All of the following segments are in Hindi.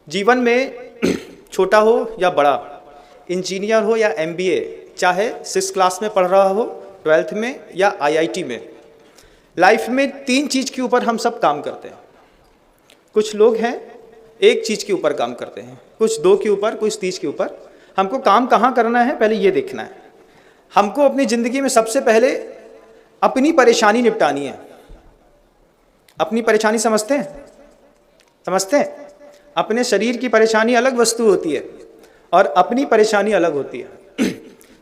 जीवन में छोटा हो या बड़ा, इंजीनियर हो या एमबीए, चाहे 6 क्लास में पढ़ रहा हो, 12th में या आईआईटी में, लाइफ में 3 चीज़ के ऊपर हम सब काम करते हैं। कुछ लोग हैं 1 चीज़ के ऊपर काम करते हैं, कुछ 2 के ऊपर, कुछ 30 के ऊपर। हमको काम कहाँ करना है पहले ये देखना है। हमको अपनी ज़िंदगी में सबसे पहले अपनी परेशानी निपटानी है। अपनी परेशानी समझते हैं? समझते हैं? अपने शरीर की परेशानी अलग वस्तु होती है और अपनी परेशानी अलग होती है।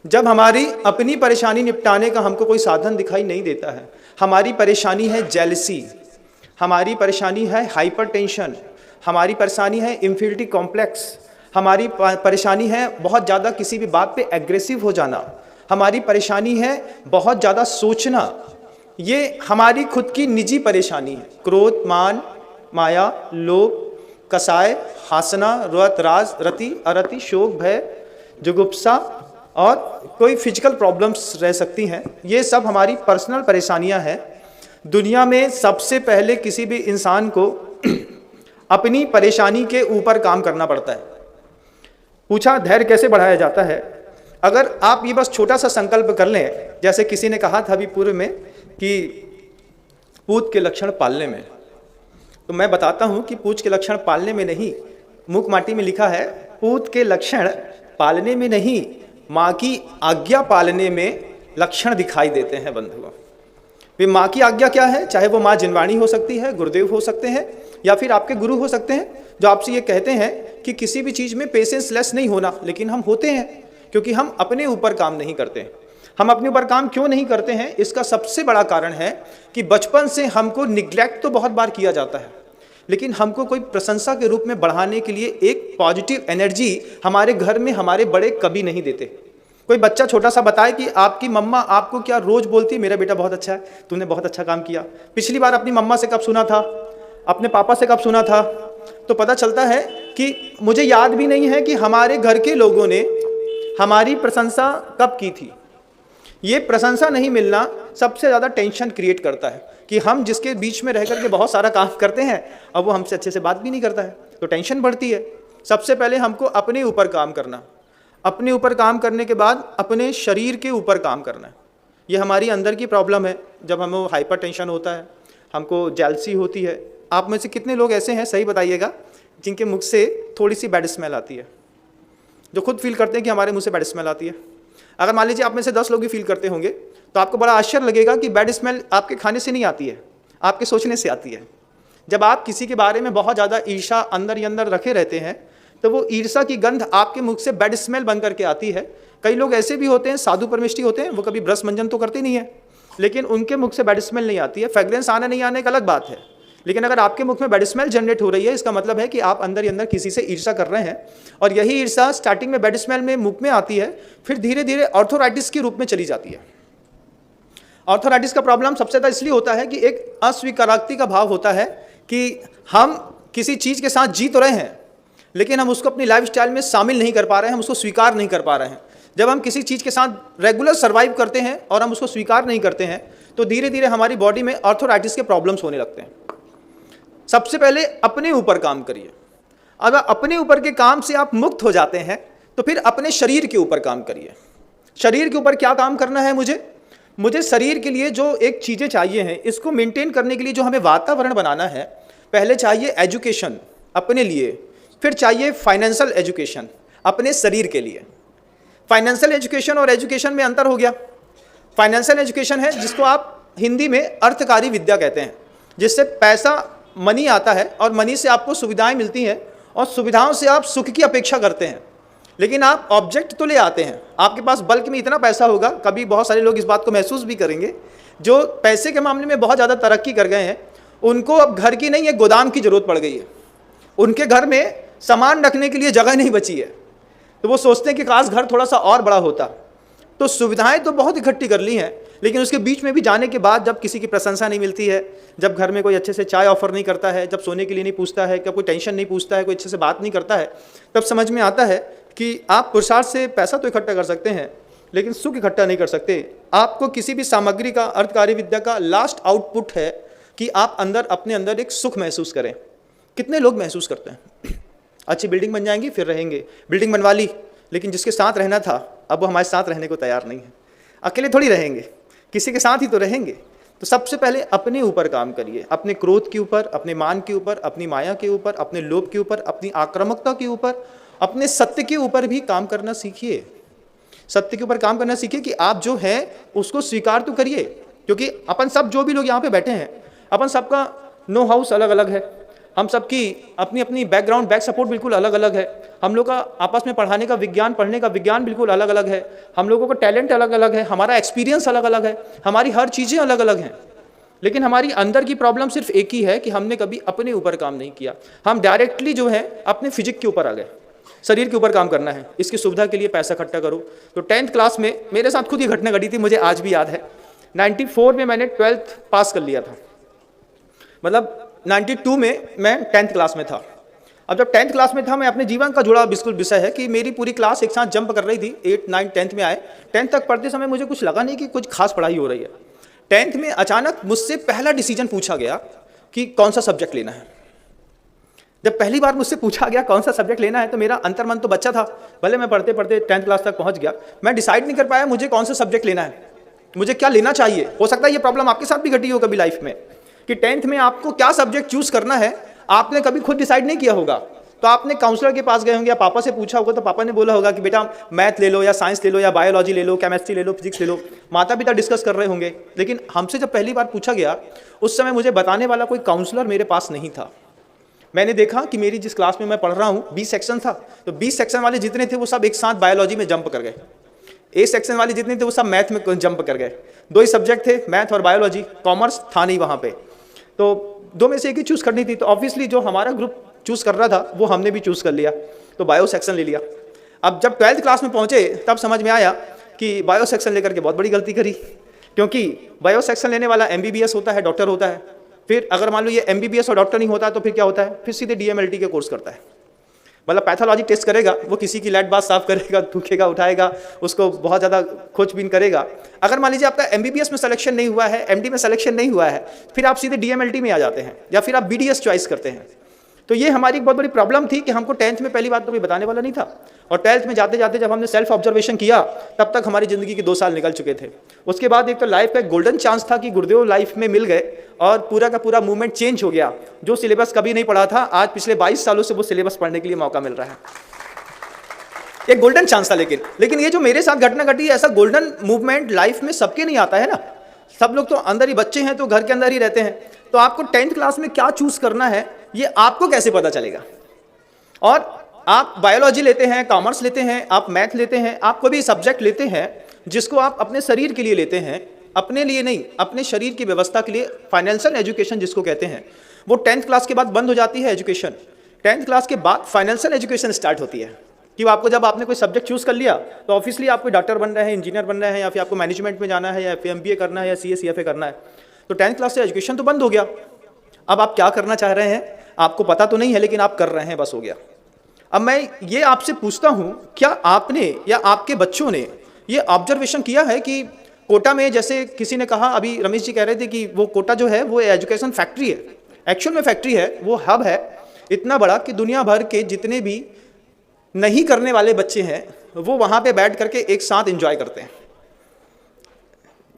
जब हमारी अपनी परेशानी निपटाने का हमको कोई साधन दिखाई नहीं देता है, हमारी परेशानी है जेलसी, हमारी परेशानी है हाइपरटेंशन, हमारी परेशानी है इंफीरियरिटी कॉम्प्लेक्स, हमारी परेशानी है बहुत ज़्यादा किसी भी बात पे एग्रेसिव हो जाना, हमारी परेशानी है बहुत ज़्यादा सोचना, ये हमारी खुद की निजी परेशानी है। क्रोध, मान, माया, लोभ, कसाय, हासना, रत, राज, रति, अरति, शोक, भय, जुगुप्सा और कोई फिजिकल प्रॉब्लम्स रह सकती हैं। ये सब हमारी पर्सनल परेशानियां हैं। दुनिया में सबसे पहले किसी भी इंसान को अपनी परेशानी के ऊपर काम करना पड़ता है। पूछा धैर्य कैसे बढ़ाया जाता है? अगर आप ये बस छोटा सा संकल्प कर लें, जैसे किसी ने कहा था अभी पूर्व में कि पूत के लक्षण पालने में, तो मैं बताता हूं कि पूत के लक्षण पालने में नहीं, मुख माटी में लिखा है पूत के लक्षण पालने में नहीं, माँ की आज्ञा पालने में लक्षण दिखाई देते हैं। बंधुओं, वे माँ की आज्ञा क्या है? चाहे वो माँ जिनवाणी हो सकती है, गुरुदेव हो सकते हैं, या फिर आपके गुरु हो सकते हैं, जो आपसे ये कहते हैं कि किसी भी चीज़ में पेशेंस लेस नहीं होना, लेकिन हम होते हैं क्योंकि हम अपने ऊपर काम नहीं करते। हम अपने ऊपर काम क्यों नहीं करते हैं? इसका सबसे बड़ा कारण है कि बचपन से हमको निग्लेक्ट तो बहुत बार किया जाता है, लेकिन हमको कोई प्रशंसा के रूप में बढ़ाने के लिए एक पॉजिटिव एनर्जी हमारे घर में हमारे बड़े कभी नहीं देते। कोई बच्चा छोटा सा बताए कि आपकी मम्मा आपको क्या रोज बोलती, मेरा बेटा बहुत अच्छा है, तूने बहुत अच्छा काम किया। पिछली बार अपनी मम्मा से कब सुना था, अपने पापा से कब सुना था? तो पता चलता है कि मुझे याद भी नहीं है कि हमारे घर के लोगों ने हमारी प्रशंसा कब की थी। ये प्रशंसा नहीं मिलना सबसे ज़्यादा टेंशन क्रिएट करता है कि हम जिसके बीच में रह करके बहुत सारा काम करते हैं, अब वो हमसे अच्छे से बात भी नहीं करता है, तो टेंशन बढ़ती है। सबसे पहले हमको अपने ऊपर काम करना, अपने ऊपर काम करने के बाद अपने शरीर के ऊपर काम करना है। ये हमारी अंदर की प्रॉब्लम है। जब हमें हाइपर टेंशन होता है, हमको जेलसी होती है। आप में से कितने लोग ऐसे हैं, सही बताइएगा, जिनके मुख से थोड़ी सी बैड स्मेल आती है, जो खुद फील करते हैं कि हमारे मुंह से बैड स्मेल आती है? अगर मान लीजिए आप में से 10 लोग ही फील करते होंगे, तो आपको बड़ा आश्चर्य लगेगा कि बैड स्मेल आपके खाने से नहीं आती है, आपके सोचने से आती है। जब आप किसी के बारे में बहुत ज़्यादा ईर्ष्या अंदर ही अंदर रखे रहते हैं, तो वो ईर्ष्या की गंध आपके मुख से बैड स्मेल बन करके आती है। कई लोग ऐसे भी होते हैं, साधु परमेष्ठी होते हैं, वो कभी ब्रश मंजन तो करते नहीं है, लेकिन उनके मुख से बैड स्मेल नहीं आती है। फ्रेग्रेंस आने नहीं आने एक अलग बात है, लेकिन अगर आपके मुख में बैड स्मेल जनरेट हो रही है, इसका मतलब है कि आप अंदर ही अंदर किसी से ईर्ष्या कर रहे हैं। और यही ईर्ष्या स्टार्टिंग में बैड स्मेल में मुख में आती है, फिर धीरे धीरे ऑर्थोराइटिस के रूप में चली जाती है। ऑर्थोराइटिस का प्रॉब्लम सबसे ज़्यादा इसलिए होता है कि एक अस्वीकारोक्ति का भाव होता है कि हम किसी चीज़ के साथ जी तो रहे हैं, लेकिन हम उसको अपनी लाइफस्टाइल में शामिल नहीं कर पा रहे हैं, हम उसको स्वीकार नहीं कर पा रहे हैं। जब हम किसी चीज़ के साथ रेगुलर सर्वाइव करते हैं और हम उसको स्वीकार नहीं करते हैं, तो धीरे धीरे हमारी बॉडी में ऑर्थोराइटिस के प्रॉब्लम्स होने लगते हैं। सबसे पहले अपने ऊपर काम करिए। अगर अपने ऊपर के काम से आप मुक्त हो जाते हैं, तो फिर अपने शरीर के ऊपर काम करिए। शरीर के ऊपर क्या काम करना है? मुझे शरीर के लिए जो एक चीज़ें चाहिए हैं, इसको मेंटेन करने के लिए जो हमें वातावरण बनाना है, पहले चाहिए एजुकेशन अपने लिए, फिर चाहिए फाइनेंशियल एजुकेशन अपने शरीर के लिए। फाइनेंशियल एजुकेशन और एजुकेशन में अंतर हो गया। फाइनेंशियल एजुकेशन है जिसको आप हिंदी में अर्थकारी विद्या कहते हैं, जिससे पैसा मनी आता है और मनी से आपको सुविधाएं मिलती हैं और सुविधाओं से आप सुख की अपेक्षा करते हैं, लेकिन आप ऑब्जेक्ट तो ले आते हैं। आपके पास बल्क में इतना पैसा होगा, कभी बहुत सारे लोग इस बात को महसूस भी करेंगे, जो पैसे के मामले में बहुत ज़्यादा तरक्की कर गए हैं, उनको अब घर की नहीं, एक गोदाम की ज़रूरत पड़ गई है। उनके घर में सामान रखने के लिए जगह नहीं बची है, तो वो सोचते हैं कि काश घर थोड़ा सा और बड़ा होता। तो सुविधाएं तो बहुत इकट्ठी कर ली हैं, लेकिन उसके बीच में भी जाने के बाद जब किसी की प्रशंसा नहीं मिलती है, जब घर में कोई अच्छे से चाय ऑफर नहीं करता है, जब सोने के लिए नहीं पूछता है, जब कोई टेंशन नहीं पूछता है, कोई अच्छे से बात नहीं करता है, तब समझ में आता है कि आप पुरुषार्थ से पैसा तो इकट्ठा कर सकते हैं, लेकिन सुख इकट्ठा नहीं कर सकते। आपको किसी भी सामग्री का, अर्थकारी विद्या का लास्ट आउटपुट है कि आप अंदर अपने अंदर एक सुख महसूस करें। कितने लोग महसूस करते हैं? अच्छी बिल्डिंग बन जाएंगी फिर रहेंगे। बिल्डिंग बनवा ली, लेकिन जिसके साथ रहना था अब वो हमारे साथ रहने को तैयार नहीं है। अकेले थोड़ी रहेंगे, किसी के साथ ही तो रहेंगे। तो सबसे पहले अपने ऊपर काम करिए, अपने क्रोध के ऊपर, अपने मान के ऊपर, अपनी माया के ऊपर, अपने लोभ के ऊपर, अपनी आक्रामकता के ऊपर, अपने सत्य के ऊपर भी काम करना सीखिए। सत्य के ऊपर काम करना सीखिए कि आप जो है उसको स्वीकार तो करिए, क्योंकि अपन सब जो भी लोग यहाँ पे बैठे हैं, अपन सबका नो हाउस अलग अलग है, हम सबकी अपनी अपनी बैकग्राउंड, बैक सपोर्ट बिल्कुल अलग अलग है, हम लोग का आपस में पढ़ाने का विज्ञान, पढ़ने का विज्ञान बिल्कुल अलग अलग है, हम लोगों का टैलेंट अलग अलग है, हमारा एक्सपीरियंस अलग अलग है, हमारी हर चीज़ें अलग अलग हैं। लेकिन हमारी अंदर की प्रॉब्लम सिर्फ एक ही है कि हमने कभी अपने ऊपर काम नहीं किया। हम डायरेक्टली जो है अपने फिजिक के ऊपर आ गए, शरीर के ऊपर काम करना है, इसकी सुविधा के लिए पैसा इकट्ठा करो। तो 10th क्लास में मेरे साथ खुद ये घटना घटी थी, मुझे आज भी याद है। 94 में मैंने 12th पास कर लिया था, मतलब 92 में मैं 10th क्लास में था। अब जब 10th क्लास में था, मैं अपने जीवन का जुड़ा बिल्कुल विषय है कि मेरी पूरी क्लास एक साथ जंप कर रही थी। 8, 9, 10th में आए। 10th तक पढ़ते समय मुझे कुछ लगा नहीं कि कुछ खास पढ़ाई हो रही है। 10th में अचानक मुझसे पहला डिसीजन पूछा गया कि कौन सा सब्जेक्ट लेना है। जब पहली बार मुझसे पूछा गया कौन सा सब्जेक्ट लेना है, तो मेरा अंतर्मन तो बच्चा था, भले मैं पढ़ते पढ़ते 10th क्लास तक पहुंच गया, मैं डिसाइड नहीं कर पाया मुझे कौन सा सब्जेक्ट लेना है, मुझे क्या लेना चाहिए। हो सकता है ये प्रॉब्लम आपके साथ भी घटी हो कभी लाइफ में कि 10th में आपको क्या सब्जेक्ट चूज करना है आपने कभी खुद डिसाइड नहीं किया होगा। तो आपने काउंसलर के पास गए होंगे या पापा से पूछा होगा, तो पापा ने बोला होगा कि बेटा मैथ ले लो या साइंस ले लो या बायोलॉजी ले लो, केमिस्ट्री ले लो, फिजिक्स ले लो। माता पिता डिस्कस कर रहे होंगे, लेकिन हमसे जब पहली बार पूछा गया उस समय मुझे बताने वाला कोई काउंसलर मेरे पास नहीं था। मैंने देखा कि मेरी जिस क्लास में मैं पढ़ रहा हूँ 20 सेक्शन था, तो 20 सेक्शन वाले जितने थे वो सब एक साथ बायोलॉजी में जंप कर गए। ए सेक्शन वाले जितने थे वो सब मैथ में जंप कर गए। 2 ही सब्जेक्ट थे, मैथ और बायोलॉजी, कॉमर्स था नहीं वहाँ पे, तो 2 में से एक ही चूज़ करनी थी। तो ऑब्वियसली जो हमारा ग्रुप चूज़ कर रहा था वो हमने भी चूज़ कर लिया, तो बायो सेक्शन ले लिया। अब जब 12th क्लास में पहुँचे तब समझ में आया कि बायो सेक्शन लेकर के बहुत बड़ी गलती करी, क्योंकि बायो सेक्शन लेने वाला MBBS होता है, डॉक्टर होता है। फिर अगर मान लो ये MBBS और डॉक्टर नहीं होता तो फिर क्या होता है, फिर सीधे DMLT के कोर्स करता है, मतलब पैथोलॉजी टेस्ट करेगा, वो किसी की लैट बात साफ करेगा, थूकेगा, उठाएगा, उसको बहुत ज़्यादा खोजबीन करेगा। अगर मान लीजिए आपका MBBS में सिलेक्शन नहीं हुआ है, MD में सिलेक्शन नहीं हुआ है, फिर आप सीधे DMLT में आ जाते हैं या फिर आप BDS चॉइस करते हैं। तो ये हमारी एक बहुत बड़ी प्रॉब्लम थी कि हमको 10th में पहली बात तो कोई बताने वाला नहीं था, और 12th में जाते जाते जब हमने सेल्फ ऑब्जर्वेशन किया तब तक हमारी ज़िंदगी के 2 साल निकल चुके थे। उसके बाद एक तो लाइफ का एक गोल्डन चांस था कि गुरुदेव लाइफ में मिल गए और पूरा का पूरा मूवमेंट चेंज हो गया। जो सिलेबस कभी नहीं पढ़ा था, आज पिछले 22 सालों से वो सिलेबस पढ़ने के लिए मौका मिल रहा है। एक गोल्डन चांस था। लेकिन ये जो मेरे साथ घटना घटी, ऐसा गोल्डन मूवमेंट लाइफ में सबके नहीं आता है ना। सब लोग तो अंदर ही, बच्चे हैं तो घर के अंदर ही रहते हैं, तो आपको 10th क्लास में क्या चूज करना है ये आपको कैसे पता चलेगा। और आप बायोलॉजी लेते हैं, कॉमर्स लेते हैं, आप मैथ लेते हैं, आप कोई भी सब्जेक्ट लेते हैं जिसको आप अपने शरीर के लिए लेते हैं, अपने लिए नहीं, अपने शरीर की व्यवस्था के लिए, फाइनेंशियल एजुकेशन जिसको कहते हैं, वो 10th क्लास के बाद बंद हो जाती है एजुकेशन। 10th क्लास के बाद फाइनेंशियल एजुकेशन स्टार्ट होती है कि आपको, जब आपने कोई सब्जेक्ट चूज कर लिया तो ऑब्वियसली आप कोई डॉक्टर बन रहे हैं, इंजीनियर बन रहे हैं, या फिर आपको मैनेजमेंट में जाना है, या फिर MBA करना है, या CA CFA करना है। तो 10th क्लास से एजुकेशन तो बंद हो गया। अब आप क्या करना चाह रहे हैं आपको पता तो नहीं है, लेकिन आप कर रहे हैं, बस हो गया। अब मैं ये आपसे पूछता हूं, क्या आपने या आपके बच्चों ने ये ऑब्जर्वेशन किया है कि कोटा में, जैसे किसी ने कहा, अभी रमेश जी कह रहे थे कि वो कोटा जो है वो एजुकेशन फैक्ट्री है, एक्चुअल में फैक्ट्री है, वो हब है इतना बड़ा कि दुनिया भर के जितने भी नहीं करने वाले बच्चे हैं वो वहाँ पे बैठ करके एक साथ एंजॉय करते हैं।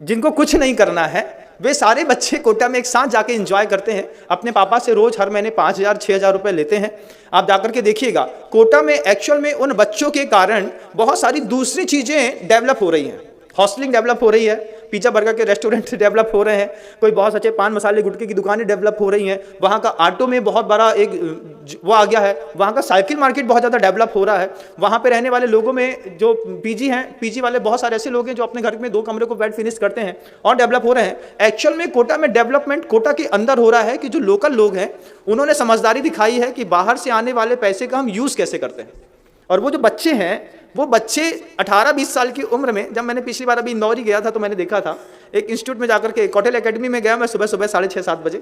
जिनको कुछ नहीं करना है वे सारे बच्चे कोटा में एक साथ जाके एंजॉय करते हैं। अपने पापा से रोज हर महीने 5,000 6,000 रुपए लेते हैं। आप जाकर के देखिएगा, कोटा में एक्चुअल में उन बच्चों के कारण बहुत सारी दूसरी चीजें डेवलप हो रही हैं। हॉस्टलिंग डेवलप हो रही है, पिज्जा बर्गर के रेस्टोरेंट डेवलप हो रहे हैं, कोई बहुत अच्छे पान मसाले गुटखे की दुकानें डेवलप हो रही हैं, वहाँ का ऑटो में बहुत बड़ा एक वो आ गया है, वहाँ का साइकिल मार्केट बहुत ज़्यादा डेवलप हो रहा है। वहाँ पे रहने वाले लोगों में जो पीजी हैं, पीजी वाले बहुत सारे ऐसे लोग हैं जो अपने घर में 2 कमरे को बेड फिनिश करते हैं और डेवलप हो रहे हैं। एक्चुअल में कोटा में डेवलपमेंट कोटा के अंदर हो रहा है कि जो लोकल लोग हैं उन्होंने समझदारी दिखाई है कि बाहर से आने वाले पैसे का हम यूज़ कैसे करते हैं। और वो जो बच्चे हैं, वो बच्चे 18-20 साल की उम्र में, जब मैंने पिछली बार अभी इंदौर ही गया था तो मैंने देखा था एक इंस्टीट्यूट में जाकर के, कौटिल्य एकेडमी में गया मैं सुबह 6:30-7 बजे,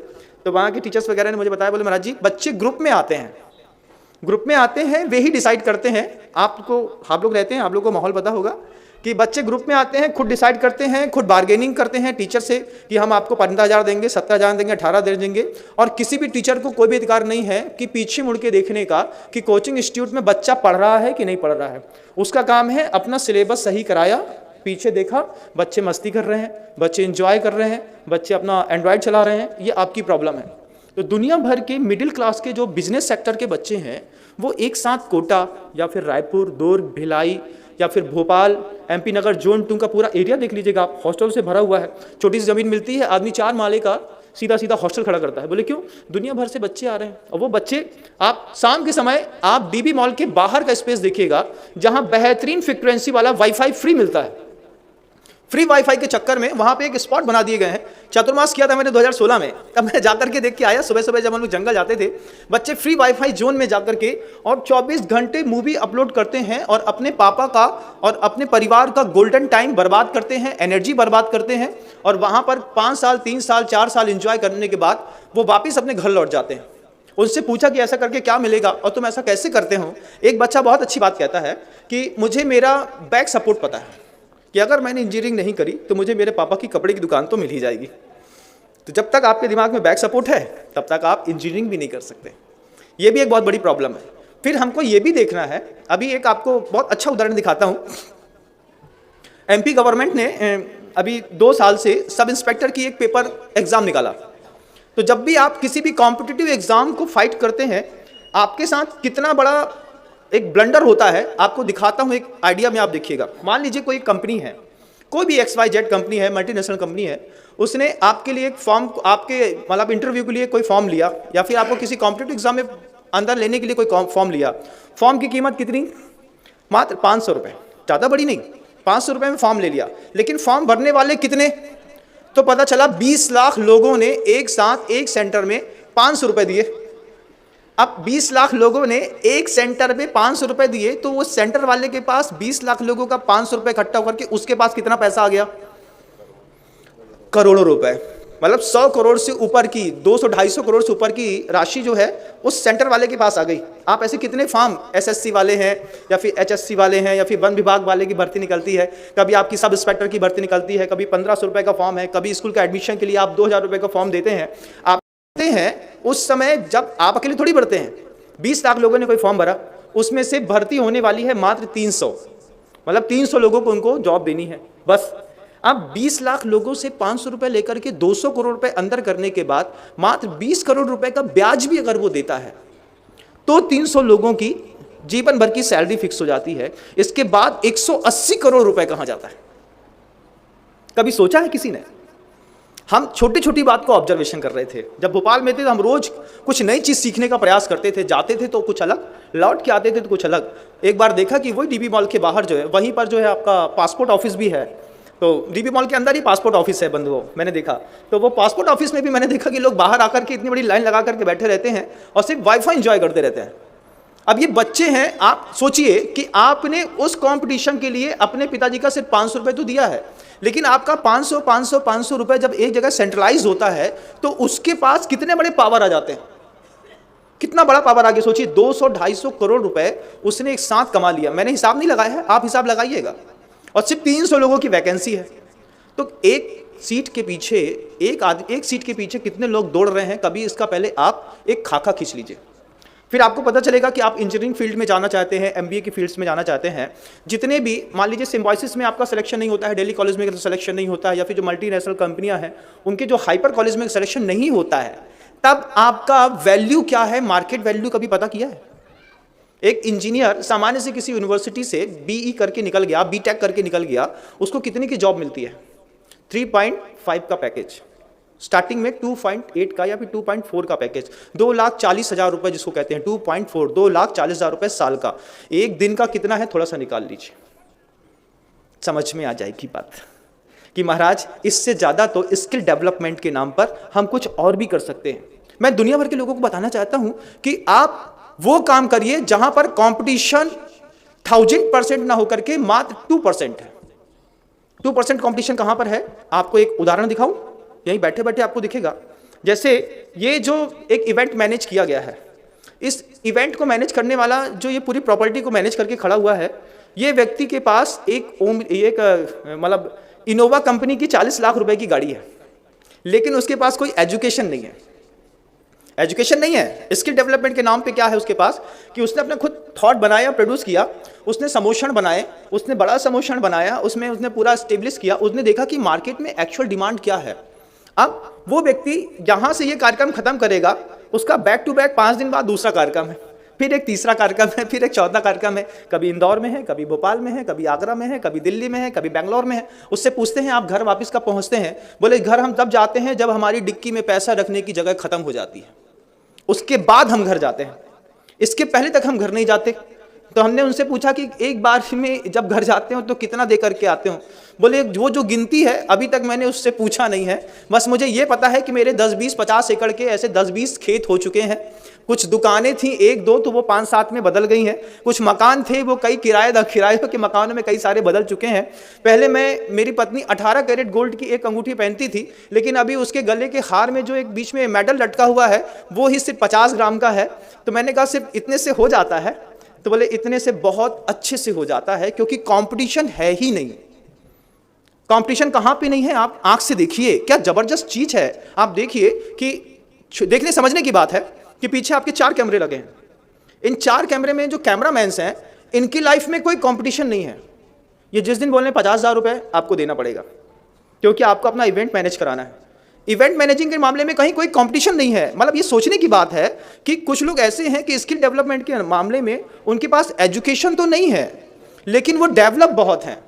तो वहाँ के टीचर्स वगैरह ने मुझे बताया, बोले महाराज जी बच्चे ग्रुप में आते हैं, ग्रुप में आते हैं, वे ही डिसाइड करते हैं। आपको, आप लोग रहते हैं, आप लोग को माहौल पता होगा कि बच्चे ग्रुप में आते हैं, खुद डिसाइड करते हैं, खुद बार्गेनिंग करते हैं टीचर से कि हम आपको 15,000 देंगे, 17,000 देंगे, 18 दे देंगे। और किसी भी टीचर को कोई भी अधिकार नहीं है कि पीछे मुड़ के देखने का कि कोचिंग इंस्टीट्यूट में बच्चा पढ़ रहा है कि नहीं पढ़ रहा है। उसका काम है अपना सिलेबस सही कराया, पीछे देखा, बच्चे मस्ती कर रहे हैं, बच्चे एंजॉय कर रहे हैं, बच्चे अपना एंड्रॉयड चला रहे हैं, ये आपकी प्रॉब्लम है। तो दुनिया भर के मिडिल क्लास के जो बिजनेस सेक्टर के बच्चे हैं वो एक साथ कोटा या फिर रायपुर, दुर्ग, भिलाई या फिर भोपाल, एमपी नगर, जोन 2 का पूरा एरिया देख लीजिएगा आप, हॉस्टल से भरा हुआ है। छोटी सी ज़मीन मिलती है, आदमी 4 माले का सीधा सीधा हॉस्टल खड़ा करता है। बोले क्यों? दुनिया भर से बच्चे आ रहे हैं। और वो बच्चे, आप शाम के समय आप डीबी मॉल के बाहर का स्पेस देखिएगा जहां बेहतरीन फ्रीक्वेंसी वाला वाईफाई फ्री मिलता है। फ्री वाईफाई के चक्कर में वहां पे एक स्पॉट बना दिए गए हैं। चतुर्मास किया था मैंने 2016 में, तब मैं जाकर के देख के आया। सुबह सुबह जब हम लोग जंगल जाते थे, बच्चे फ्री वाईफाई जोन में जाकर के और 24 घंटे मूवी अपलोड करते हैं और अपने पापा का और अपने परिवार का गोल्डन टाइम बर्बाद करते हैं, एनर्जी बर्बाद करते हैं। और वहां पर 5 साल, 3 साल, 4 साल एंजॉय करने के बाद वो वापिस अपने घर लौट जाते हैं। उनसे पूछा कि ऐसा करके क्या मिलेगा और तुम ऐसा कैसे करते हो? एक बच्चा बहुत अच्छी बात कहता है कि मुझे मेरा बैक सपोर्ट पता है कि अगर मैंने इंजीनियरिंग नहीं करी तो मुझे मेरे पापा की कपड़े की दुकान तो मिल ही जाएगी। तो जब तक आपके दिमाग में बैक सपोर्ट है तब तक आप इंजीनियरिंग भी नहीं कर सकते। ये भी एक बहुत बड़ी प्रॉब्लम है। फिर हमको ये भी देखना है, अभी एक आपको बहुत अच्छा उदाहरण दिखाता हूँ। एमपी गवर्नमेंट ने अभी 2 साल से सब इंस्पेक्टर की एक पेपर एग्जाम निकाला। तो जब भी आप किसी भी कॉम्पिटिटिव एग्जाम को फाइट करते हैं, आपके साथ कितना बड़ा एक ब्लंडर होता है, आपको दिखाता हूं एक आइडिया में। आप देखिएगा, मान लीजिए कोई कंपनी है, कोई भी XYZ कंपनी है, मल्टीनेशनल कंपनी है, उसने आपके लिए एक फॉर्म, आपके मतलब इंटरव्यू के लिए कोई फॉर्म लिया या फिर आपको किसी कॉम्पिटिटिव एग्जाम में अंदर लेने के लिए कोई फॉर्म लिया। फॉर्म की कीमत कितनी? मात्र 500 रुपये, ज़्यादा बड़ी नहीं, 500 रुपये में फॉर्म ले लिया। लेकिन फॉर्म भरने वाले कितने? तो पता चला 20 लाख लोगों ने एक साथ एक सेंटर में 500 रुपये दिए। अब 20 लाख लोगों ने एक सेंटर पे 500 रुपए दिए, तो वो सेंटर वाले के पास 20 लाख लोगों का 500 रुपए इकट्ठा करके उसके पास कितना पैसा आ गया? करोड़ों रुपए। मतलब 100 करोड़ से ऊपर की, 200-250 करोड़ से ऊपर की राशि जो है उस सेंटर वाले के पास आ गई। आप ऐसे कितने फॉर्म, SSC वाले हैं या फिर HSC वाले हैं या फिर वन विभाग वाले की भर्ती निकलती है, कभी आपकी सब इंस्पेक्टर की भर्ती निकलती है, कभी 1500 रुपए का फॉर्म है, कभी स्कूल का एडमिशन के लिए आप 2000 रुपए का फॉर्म देते हैं। आप हैं उस समय जब आप अकेले थोड़ी भरते हैं। 20 लाख लोगों ने कोई फॉर्म भरा, उसमें से भर्ती होने वाली है मात्र 300, मतलब 300 लोगों को उनको जॉब देनी है बस। अब 20 लाख लोगों से 500 रुपए लेकर के 200 करोड़ रुपए अंदर करने के बाद मात्र 20 करोड़ रुपए का ब्याज भी अगर वो देता है तो 300 लोगों की जीवन भर की सैलरी फिक्स हो जाती है। इसके बाद 180 करोड़ रुपए कहां जाता है? कभी सोचा है किसी ने? हम छोटी छोटी बात को ऑब्जर्वेशन कर रहे थे। जब भोपाल में थे तो हम रोज कुछ नई चीज सीखने का प्रयास करते थे। जाते थे तो कुछ अलग, लौट के आते थे तो कुछ अलग। एक बार देखा कि वही डीबी मॉल के बाहर जो है, वहीं पर जो है आपका पासपोर्ट ऑफिस भी है। तो डीबी मॉल के अंदर ही पासपोर्ट ऑफिस है बंधुओं, मैंने देखा। तो वो पासपोर्ट ऑफिस में भी मैंने देखा कि लोग बाहर आकर के इतनी बड़ी लाइन लगा करके बैठे रहते हैं और सिर्फ वाईफाई इंजॉय करते रहते हैं। अब ये बच्चे हैं, आप सोचिए कि आपने उस कंपटीशन के लिए अपने पिताजी का सिर्फ 500 रुपये तो दिया है, लेकिन आपका 500 रुपए जब एक जगह सेंट्रलाइज होता है तो उसके पास कितने बड़े पावर आ जाते हैं। कितना बड़ा पावर आ गया सोचिए। 200-250 करोड़ रुपए उसने एक साथ कमा लिया। मैंने हिसाब नहीं लगाया है, आप हिसाब लगाइएगा। और सिर्फ 300 लोगों की वैकेंसी है। तो एक सीट के पीछे एक सीट के पीछे कितने लोग दौड़ रहे हैं, कभी इसका पहले आप एक खाका खींच लीजिए। फिर आपको पता चलेगा कि आप इंजीनियरिंग फील्ड में जाना चाहते हैं, MBA की फील्ड्स में जाना चाहते हैं। जितने भी, मान लीजिए सिम्बायोसिस में आपका सिलेक्शन नहीं होता है, दिल्ली कॉलेज में सिलेक्शन नहीं होता है, या फिर जो मल्टीनेशनल कंपनियां हैं उनके जो हाइपर कॉलेज में सिलेक्शन नहीं होता है, तब आपका वैल्यू क्या है, मार्केट वैल्यू कभी पता किया है? एक इंजीनियर सामान्य से किसी यूनिवर्सिटी से BE करके निकल गया, BTech करके निकल गया, उसको कितने की जॉब मिलती है? 3.5 का पैकेज, स्टार्टिंग में 2.8 का या फिर 2.4 का पैकेज, 2,40,000 रुपए जिसको कहते हैं, 2.4, 2,40,000 रुपए साल का। एक दिन का कितना है थोड़ा सा निकाल लीजिए, समझ में आ जाएगी बात कि महाराज इससे ज्यादा तो स्किल डेवलपमेंट के नाम पर हम कुछ और भी कर सकते हैं। मैं दुनिया भर के लोगों को बताना चाहता हूं कि आप वो काम करिए जहां पर कंपटीशन 1000% ना होकर के मात्र 2% है। 2% कंपटीशन कहां पर है? आपको एक उदाहरण दिखाऊं, यहीं बैठे बैठे आपको दिखेगा। जैसे ये जो एक इवेंट मैनेज किया गया है, इस इवेंट को मैनेज करने वाला जो ये पूरी प्रॉपर्टी को मैनेज करके खड़ा हुआ है, ये व्यक्ति के पास एक मतलब इनोवा कंपनी की 40 लाख रुपए की गाड़ी है, लेकिन उसके पास कोई एजुकेशन नहीं है। एजुकेशन नहीं है, स्किल डेवलपमेंट के नाम पे क्या है उसके पास कि उसने अपने खुद थॉट बनाया, प्रोड्यूस किया, उसने समोशन बनाए, उसने बड़ा समोशन बनाया, उसमें उसने पूरा स्टेब्लिश किया, उसने देखा कि मार्केट में एक्चुअल डिमांड क्या है। अब वो व्यक्ति जहाँ से ये कार्यक्रम खत्म करेगा, उसका बैक टू बैक 5 दिन बाद दूसरा कार्यक्रम है, फिर एक तीसरा कार्यक्रम है, फिर एक चौथा कार्यक्रम है। कभी इंदौर में है, कभी भोपाल में है, कभी आगरा में है, कभी दिल्ली में है, कभी बेंगलोर में है। उससे पूछते हैं आप घर वापस कब पहुँचते हैं? बोले घर हम तब जाते हैं जब हमारी डिक्की में पैसा रखने की जगह खत्म हो जाती है, उसके बाद हम घर जाते हैं, इसके पहले तक हम घर नहीं जाते। तो हमने उनसे पूछा कि एक बार में जब घर जाते हो तो कितना दे करके आते हो? बोले वो जो गिनती है अभी तक मैंने उससे पूछा नहीं है, बस मुझे ये पता है कि मेरे 10, 20, 50 एकड़ के ऐसे 10-20 खेत हो चुके हैं। कुछ दुकानें थी 1-2 तो वो 5-7 में बदल गई हैं, कुछ मकान थे वो कई किराए के मकानों में कई सारे बदल चुके हैं। पहले मेरी पत्नी 18 कैरेट गोल्ड की एक अंगूठी पहनती थी, लेकिन अभी उसके गले के हार में जो एक बीच में मेडल लटका हुआ है वो ही सिर्फ 50 ग्राम का है। तो मैंने कहा सिर्फ इतने से हो जाता है? तो बोले इतने से बहुत अच्छे से हो जाता है, क्योंकि कंपटीशन है ही नहीं। कंपटीशन कहां पे नहीं है? आप आंख से देखिए, क्या जबरदस्त चीज है। आप देखिए कि देखने समझने की बात है कि पीछे आपके 4 कैमरे लगे हैं। इन 4 कैमरे में जो कैमरामैन्स हैं, इनकी लाइफ में कोई कंपटीशन नहीं है। ये जिस दिन बोलने 50,000 रुपए आपको देना पड़ेगा, क्योंकि आपको अपना इवेंट मैनेज कराना है। इवेंट मैनेजिंग के मामले में कहीं कोई कंपटीशन नहीं है। मतलब ये सोचने की बात है कि कुछ लोग ऐसे हैं कि स्किल डेवलपमेंट के मामले में उनके पास एजुकेशन तो नहीं है, लेकिन वो डेवलप बहुत हैं।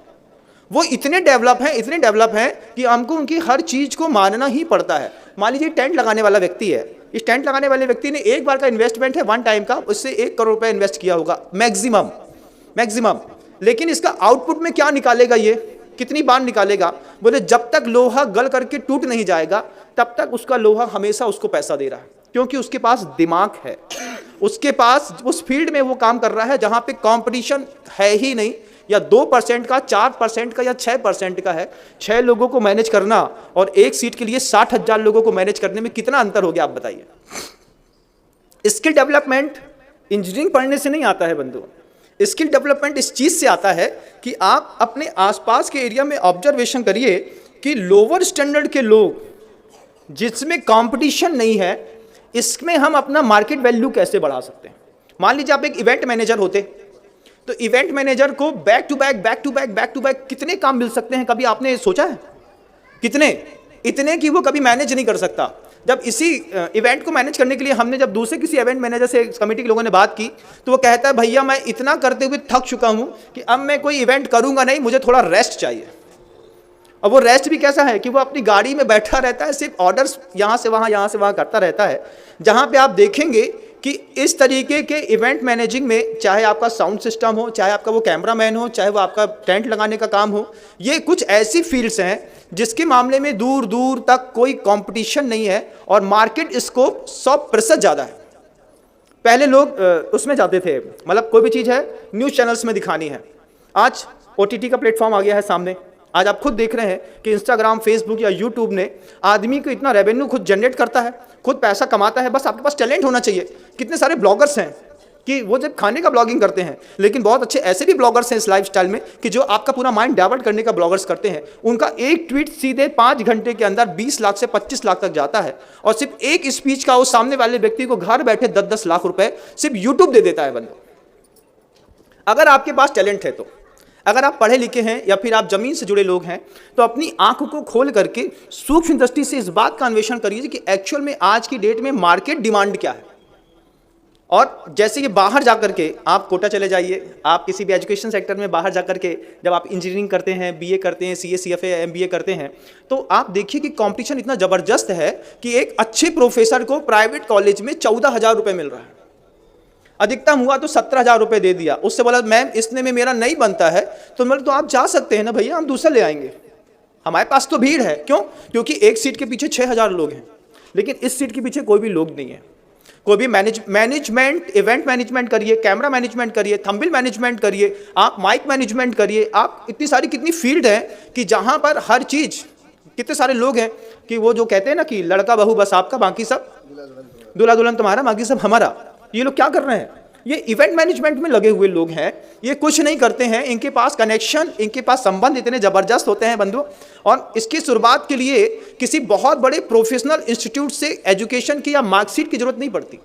वो इतने डेवलप हैं कि हमको उनकी हर चीज़ को मानना ही पड़ता है। मान लीजिए टेंट लगाने वाला व्यक्ति है, इस टेंट लगाने वाले व्यक्ति ने एक बार का इन्वेस्टमेंट है, 1 टाइम का, उससे 1 करोड़ रुपए इन्वेस्ट किया होगा मैक्सिमम। लेकिन इसका आउटपुट में क्या निकालेगा, ये कितनी बार निकालेगा? बोले जब तक लोहा गल करके टूट नहीं जाएगा तब तक उसका लोहा हमेशा उसको पैसा दे रहा है, क्योंकि उसके पास दिमाग है, उसके पास उस फील्ड में वो काम कर रहा है जहां पे कंपटीशन है ही नहीं। या 2% का, 4% का या 6% का है। 6 लोगों को मैनेज करना और एक सीट के लिए 60,000 लोगों को मैनेज करने में कितना अंतर हो गया, आप बताइए। स्किल डेवलपमेंट इंजीनियरिंग पढ़ने से नहीं आता है बंधु। स्किल डेवलपमेंट इस चीज से आता है कि आप अपने आसपास के एरिया में ऑब्जर्वेशन करिए कि लोअर स्टैंडर्ड के लोग जिसमें कंपटीशन नहीं है, इसमें हम अपना मार्केट वैल्यू कैसे बढ़ा सकते हैं। मान लीजिए आप एक इवेंट मैनेजर होते, तो इवेंट मैनेजर को बैक टू बैक कितने काम मिल सकते हैं, कभी आपने सोचा है? कितने? इतने कि वो कभी मैनेज नहीं कर सकता। जब इसी इवेंट को मैनेज करने के लिए हमने जब दूसरे किसी इवेंट मैनेजर से कमेटी के लोगों ने बात की, तो वो कहता है भैया मैं इतना करते हुए थक चुका हूं कि अब मैं कोई इवेंट करूंगा नहीं, मुझे थोड़ा रेस्ट चाहिए। अब वो रेस्ट भी कैसा है कि वो अपनी गाड़ी में बैठा रहता है, सिर्फ ऑर्डर्स यहाँ से वहाँ करता रहता है। जहाँ पे आप देखेंगे कि इस तरीके के इवेंट मैनेजिंग में, चाहे आपका साउंड सिस्टम हो, चाहे आपका वो कैमरामैन हो, चाहे वो आपका टेंट लगाने का काम हो, ये कुछ ऐसी फील्ड्स हैं जिसके मामले में दूर दूर तक कोई कंपटीशन नहीं है और मार्केट स्कोप 100% ज़्यादा है। पहले लोग उसमें जाते थे, मतलब कोई भी चीज़ है न्यूज़ चैनल्स में दिखानी है। आज OTT का प्लेटफॉर्म आ गया है सामने। आज आप खुद देख रहे हैं कि इंस्टाग्राम, फेसबुक या यूट्यूब ने आदमी को इतना रेवेन्यू खुद जनरेट करता है, खुद पैसा कमाता है। बस आपके पास टैलेंट होना चाहिए। कितने सारे ब्लॉगर्स हैं कि वो जब खाने का ब्लॉगिंग करते हैं, लेकिन बहुत अच्छे ऐसे भी ब्लॉगर्स हैं इस लाइफस्टाइल में कि जो आपका पूरा माइंड डाइवर्ट करने का ब्लॉगर्स करते हैं। उनका एक ट्वीट सीधे 5 घंटे के अंदर 20 लाख से 25 लाख तक जाता है, और सिर्फ एक स्पीच का उस सामने वाले व्यक्ति को घर बैठे 10-10 लाख रुपए सिर्फ यूट्यूब दे देता है बंदा। अगर आपके पास टैलेंट है, तो अगर आप पढ़े लिखे हैं या फिर आप जमीन से जुड़े लोग हैं, तो अपनी आंखों को खोल करके सूक्ष्म दृष्टि से इस बात का अन्वेषण करिए कि एक्चुअल में आज की डेट में मार्केट डिमांड क्या है। और जैसे कि बाहर जाकर के आप कोटा चले जाइए, आप किसी भी एजुकेशन सेक्टर में बाहर जाकर के जब आप इंजीनियरिंग करते हैं, BA करते हैं, CA CFA MBA करते हैं, तो आप देखिए कि कंपटीशन इतना ज़बरदस्त है कि एक अच्छे प्रोफेसर को प्राइवेट कॉलेज में 14,000 रुपये मिल रहा है। अधिकतम हुआ तो 17,000 रुपये दे दिया। उससे बोला मैम इसने में मेरा नहीं बनता है, तो मतलब तो आप जा सकते हैं ना भैया, हम दूसरा ले आएंगे, हमारे पास तो भीड़ है। क्यों? क्योंकि एक सीट के पीछे 6,000 लोग हैं, लेकिन इस सीट के पीछे कोई भी लोग नहीं है। कोई भी मैनेजमेंट, इवेंट मैनेजमेंट करिए, कैमरा मैनेजमेंट करिए, थंबनेल मैनेजमेंट करिए, आप माइक मैनेजमेंट करिए, आप कितनी फील्ड है कि जहां पर हर चीज, कितने सारे लोग हैं कि वो जो कहते हैं ना कि लड़का बहू बस आपका, बाकी सब दूल्हा दुल्हन तुम्हारा, बाकी सब हमारा। ये लोग क्या कर रहे हैं? ये इवेंट मैनेजमेंट में लगे हुए लोग हैं, ये कुछ नहीं करते हैं, इनके पास कनेक्शन, इनके पास संबंध इतने जबरदस्त होते हैं बंधु, और इसकी शुरुआत के लिए किसी बहुत बड़े प्रोफेशनल इंस्टीट्यूट से एजुकेशन की या मार्कशीट की जरूरत नहीं पड़ती।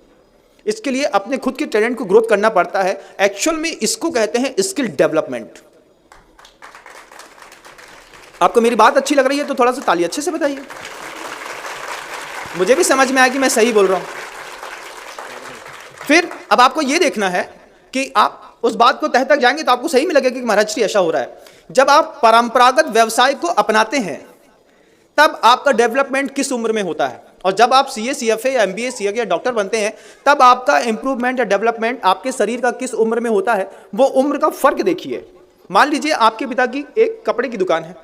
इसके लिए अपने खुद के टैलेंट को ग्रोथ करना पड़ता है। एक्चुअल में इसको कहते हैं स्किल डेवलपमेंट। आपको मेरी बात अच्छी लग रही है तो थोड़ा सा ताली अच्छे से बताइए, मुझे भी समझ में आया कि मैं सही बोल रहा हूं। फिर अब आपको यह देखना है कि आप उस बात को तह तक जाएंगे तो आपको सही में लगेगा कि महाराज जी ऐसा हो रहा है। जब आप परंपरागत व्यवसाय को अपनाते हैं तब आपका डेवलपमेंट किस उम्र में होता है, और जब आप सीए, सीएफए या एमबीए, सीए या डॉक्टर बनते हैं तब आपका इंप्रूवमेंट या डेवलपमेंट आपके शरीर का किस उम्र में होता है, वो उम्र का फर्क देखिए। मान लीजिए आपके पिता की एक कपड़े की दुकान है,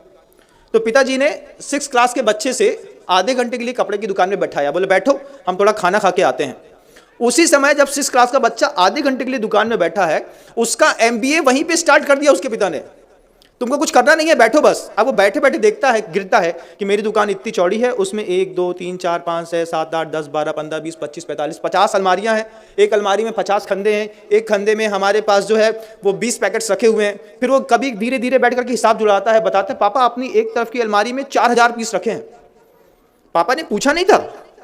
तो पिताजी ने 6 क्लास के बच्चे से आधे घंटे के लिए कपड़े की दुकान में बैठाया, बोले बैठो हम थोड़ा खाना खा के आते हैं। उसी समय जब 6 क्लास का बच्चा आधे घंटे के लिए दुकान में बैठा है, उसका एमबीए वहीं पे स्टार्ट कर दिया उसके पिता ने, तुमको कुछ करना नहीं है, बैठो बस। अब वो बैठे बैठे देखता है, गिरता है कि मेरी दुकान इतनी चौड़ी है, उसमें 1 2 3 4 5 6 7 8 10 12 15 20 25 45 50 अलमारियां हैं, एक अलमारी में 50 खंदे हैं, एक खंदे में हमारे पास जो है वो 20 पैकेट्स रखे हुए हैं। फिर वो कभी धीरे धीरे बैठ करके हिसाब जुड़ाता है, बताते हैं पापा अपनी एक तरफ की अलमारी में 4000 पीस रखे हैं। पापा ने पूछा नहीं था,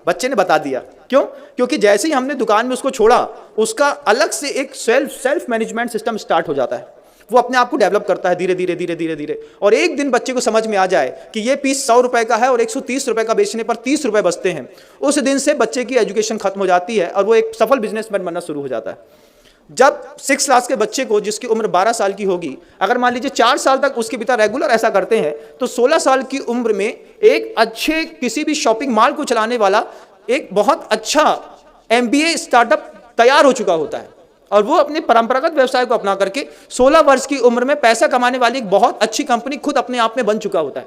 बच्चे ने बता दिया। क्यों? क्योंकि जैसे ही हमने दुकान में उसको छोड़ा, उसका अलग से एक सेल्फ मैनेजमेंट सिस्टम स्टार्ट हो जाता है, वो अपने आप को डेवलप करता है धीरे धीरे धीरे धीरे धीरे। और एक दिन बच्चे को समझ में आ जाए कि ये पीस 100 रुपए का है और 130 रुपए का बेचने पर 30 रुपए बचते हैं, उस दिन से बच्चे की एजुकेशन खत्म हो जाती है और वो एक सफल बिजनेसमैन बनना शुरू हो जाता है। जब 6 क्लास के बच्चे को, जिसकी उम्र 12 साल की होगी, अगर मान लीजिए 4 साल तक उसके पिता रेगुलर ऐसा करते हैं, तो 16 साल की उम्र में एक अच्छे किसी भी शॉपिंग मॉल को चलाने वाला एक बहुत अच्छा एमबीए स्टार्टअप तैयार हो चुका होता है, और वो अपने परंपरागत व्यवसाय को अपना करके 16 वर्ष की उम्र में पैसा कमाने वाली एक बहुत अच्छी कंपनी खुद अपने आप में बन चुका होता है।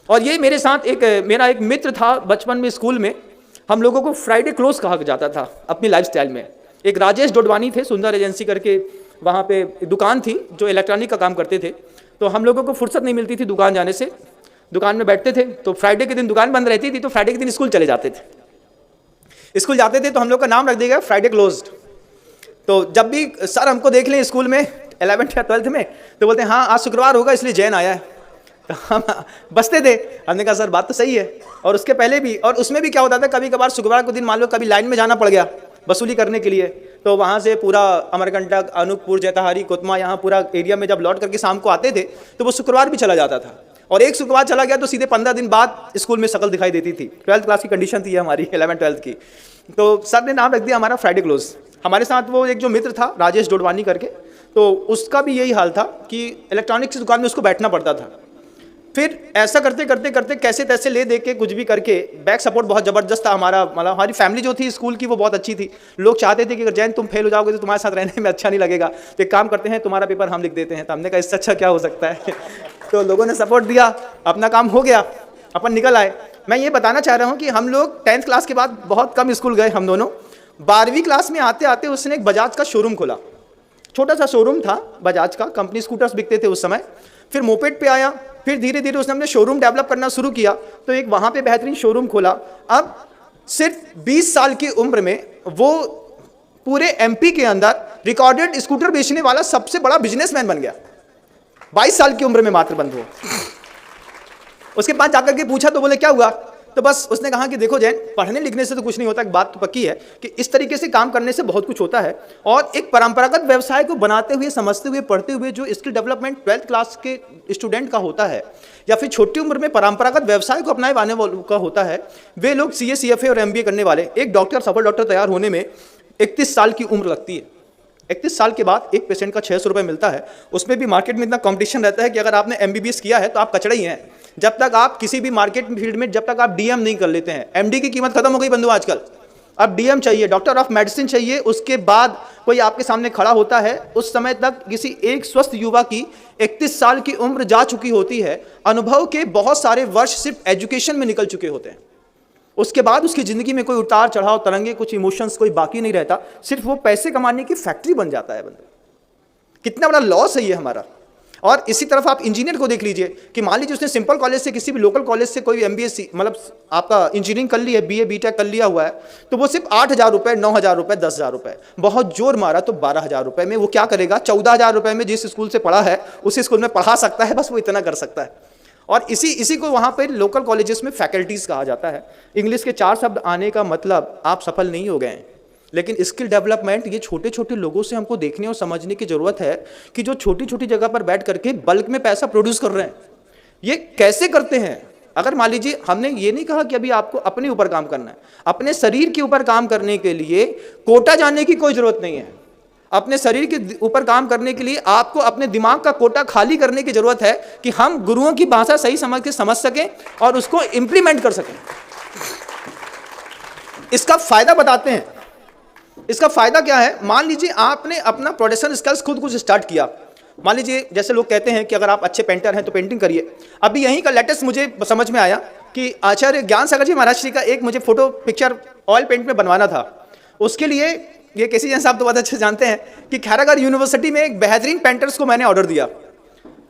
और ये मेरे साथ मेरा एक मित्र था बचपन में, स्कूल में हम लोगों को फ्राइडे क्लोज कहा जाता था अपनी लाइफस्टाइल में। एक राजेश डोडवानी थे, सुंदर एजेंसी करके वहाँ पे दुकान थी जो इलेक्ट्रॉनिक का काम करते थे, तो हम लोगों को फुर्सत नहीं मिलती थी दुकान जाने से, दुकान में बैठते थे, तो फ्राइडे के दिन दुकान बंद रहती थी, तो फ्राइडे के दिन स्कूल चले जाते थे। स्कूल जाते थे तो हम लोग का नाम रख दिया गया फ्राइडे क्लोज्ड। तो जब भी सर हमको देख लें स्कूल में 11th या 12th में, तो बोलते हैं हाँ आज शुक्रवार होगा इसलिए जैन आया है, तो हम बसते थे। हमने कहा सर बात तो सही है। और उसके पहले भी, और उसमें भी क्या होता था, कभी कभार शुक्रवार को दिन मान लो कभी लाइन में जाना पड़ गया वसूली करने के लिए, तो वहाँ से पूरा अमरकंटक, अनूपपुर, जैताहारी, कोतमा, यहाँ पूरा एरिया में जब लौट करके शाम को आते थे तो वो शुक्रवार भी चला जाता था। और एक शुक्रवार चला गया तो सीधे 15 दिन बाद स्कूल में शक्ल दिखाई देती थी। 12th क्लास की कंडीशन थी हमारी, 11th 12th की। तो सर ने नाम रख दिया हमारा फ्राइडे क्लोज। हमारे साथ वो एक जो मित्र था राजेश डोडवानी करके, तो उसका भी यही हाल था कि इलेक्ट्रॉनिक्स की दुकान में उसको बैठना पड़ता था। फिर ऐसा करते करते करते कैसे तैसे ले दे के कुछ भी करके, बैक सपोर्ट बहुत ज़बरदस्त था हमारा, मतलब हमारी फैमिली जो थी स्कूल की वो बहुत अच्छी थी। लोग चाहते थे कि अगर जैन तुम फेल हो जाओगे तो तुम्हारे साथ रहने में अच्छा नहीं लगेगा, तो एक काम करते हैं तुम्हारा पेपर हम लिख देते हैं। तो हमने कहा इससे अच्छा क्या हो सकता है तो लोगों ने सपोर्ट दिया, अपना काम हो गया, अपन निकल आए। मैं ये बताना चाह रहा हूँ कि हम लोग 10th क्लास के बाद बहुत कम स्कूल गए हम दोनों। 12वीं क्लास में आते आते उसने एक बजाज का शोरूम खोला, छोटा सा शोरूम था बजाज का, कंपनी स्कूटर्स बिकते थे उस समय। फिर मोपेड पे आया, फिर धीरे धीरे उसने अपने शोरूम डेवलप करना शुरू किया, तो एक वहाँ पे बेहतरीन शोरूम खोला। अब सिर्फ 20 साल की उम्र में वो पूरे एमपी के अंदर रिकॉर्डेड स्कूटर बेचने वाला सबसे बड़ा बिजनेसमैन बन गया, 22 साल की उम्र में मात्र बंधु। उसके पास जाकर के पूछा तो बोले क्या हुआ, तो बस उसने कहा कि देखो जैन, पढ़ने लिखने से तो कुछ नहीं होता, एक बात तो पक्की है कि इस तरीके से काम करने से बहुत कुछ होता है। और एक परंपरागत व्यवसाय को बनाते हुए, समझते हुए, पढ़ते हुए जो स्किल डेवलपमेंट 12th क्लास के स्टूडेंट का होता है, या फिर छोटी उम्र में परंपरागत व्यवसाय को अपनाए वाले का होता है, वे लोग सीए, सीएफए और एमबीए करने वाले, एक डॉक्टर, सफल डॉक्टर तैयार होने में 31 साल की उम्र लगती है। 31 साल के बाद एक पेशेंट का 600 रुपये मिलता है। उसमें भी मार्केट में इतना कंपटीशन रहता है कि अगर आपने एमबीबीएस किया है तो आप कचड़ा ही हैं। जब तक आप किसी भी मार्केट फील्ड में, जब तक आप डीएम नहीं कर लेते हैं, एमडी की कीमत खत्म हो गई बंधु आजकल। अब डीएम चाहिए, डॉक्टर ऑफ मेडिसिन चाहिए, उसके बाद कोई आपके सामने खड़ा होता है। उस समय तक किसी एक स्वस्थ युवा की 31 साल की उम्र जा चुकी होती है। अनुभव के बहुत सारे वर्ष सिर्फ एजुकेशन में निकल चुके होते हैं। उसके बाद उसकी ज़िंदगी में कोई उतार चढ़ाव, तरंगे, कुछ इमोशंस कोई बाकी नहीं रहता, सिर्फ वो पैसे कमाने की फैक्ट्री बन जाता है बंदा। कितना बड़ा लॉस है ये हमारा। और इसी तरफ आप इंजीनियर को देख लीजिए कि मान लीजिए उसने सिंपल कॉलेज से, किसी भी लोकल कॉलेज से कोई MBA मतलब आपका इंजीनियरिंग कर ली है, BA BTech कर लिया हुआ है, तो वो सिर्फ 8,000 रुपये, 9,000 रुपये, 10,000 रुपये, बहुत जोर मारा तो 12,000 रुपये में वो क्या करेगा, 14,000 रुपये में जिस स्कूल से पढ़ा है उसी स्कूल में पढ़ा सकता है, बस वो इतना कर सकता है। और इसी को वहाँ पर लोकल कॉलेजेस में फैकल्टीज़ कहा जाता है। इंग्लिश के 4 शब्द आने का मतलब आप सफल नहीं हो गए हैं। लेकिन स्किल डेवलपमेंट ये छोटे छोटे लोगों से हमको देखने और समझने की ज़रूरत है कि जो छोटी छोटी जगह पर बैठ करके बल्क में पैसा प्रोड्यूस कर रहे हैं, ये कैसे करते हैं। अगर मान लीजिए, हमने ये नहीं कहा कि अभी आपको अपने ऊपर काम करना है, अपने शरीर के ऊपर काम करने के लिए कोटा जाने की कोई ज़रूरत नहीं है। अपने शरीर के ऊपर काम करने के लिए आपको अपने दिमाग का कोटा खाली करने की ज़रूरत है कि हम गुरुओं की भाषा सही समझ सकें और उसको इम्प्लीमेंट कर सकें। इसका फ़ायदा बताते हैं। इसका फायदा क्या है, मान लीजिए आपने अपना प्रोडक्शन स्किल्स खुद कुछ स्टार्ट किया। मान लीजिए जैसे लोग कहते हैं कि अगर आप अच्छे पेंटर हैं तो पेंटिंग करिए। अभी यहीं का लेटेस्ट मुझे समझ में आया कि आचार्य ज्ञान सागर जी महाराज जी का एक मुझे फोटो पिक्चर ऑयल पेंट में बनवाना था। उसके लिए ये केसी जैन साहब तो बहुत अच्छे जानते हैं कि खैरागढ़ यूनिवर्सिटी में एक बेहतरीन पेंटर्स को मैंने ऑर्डर दिया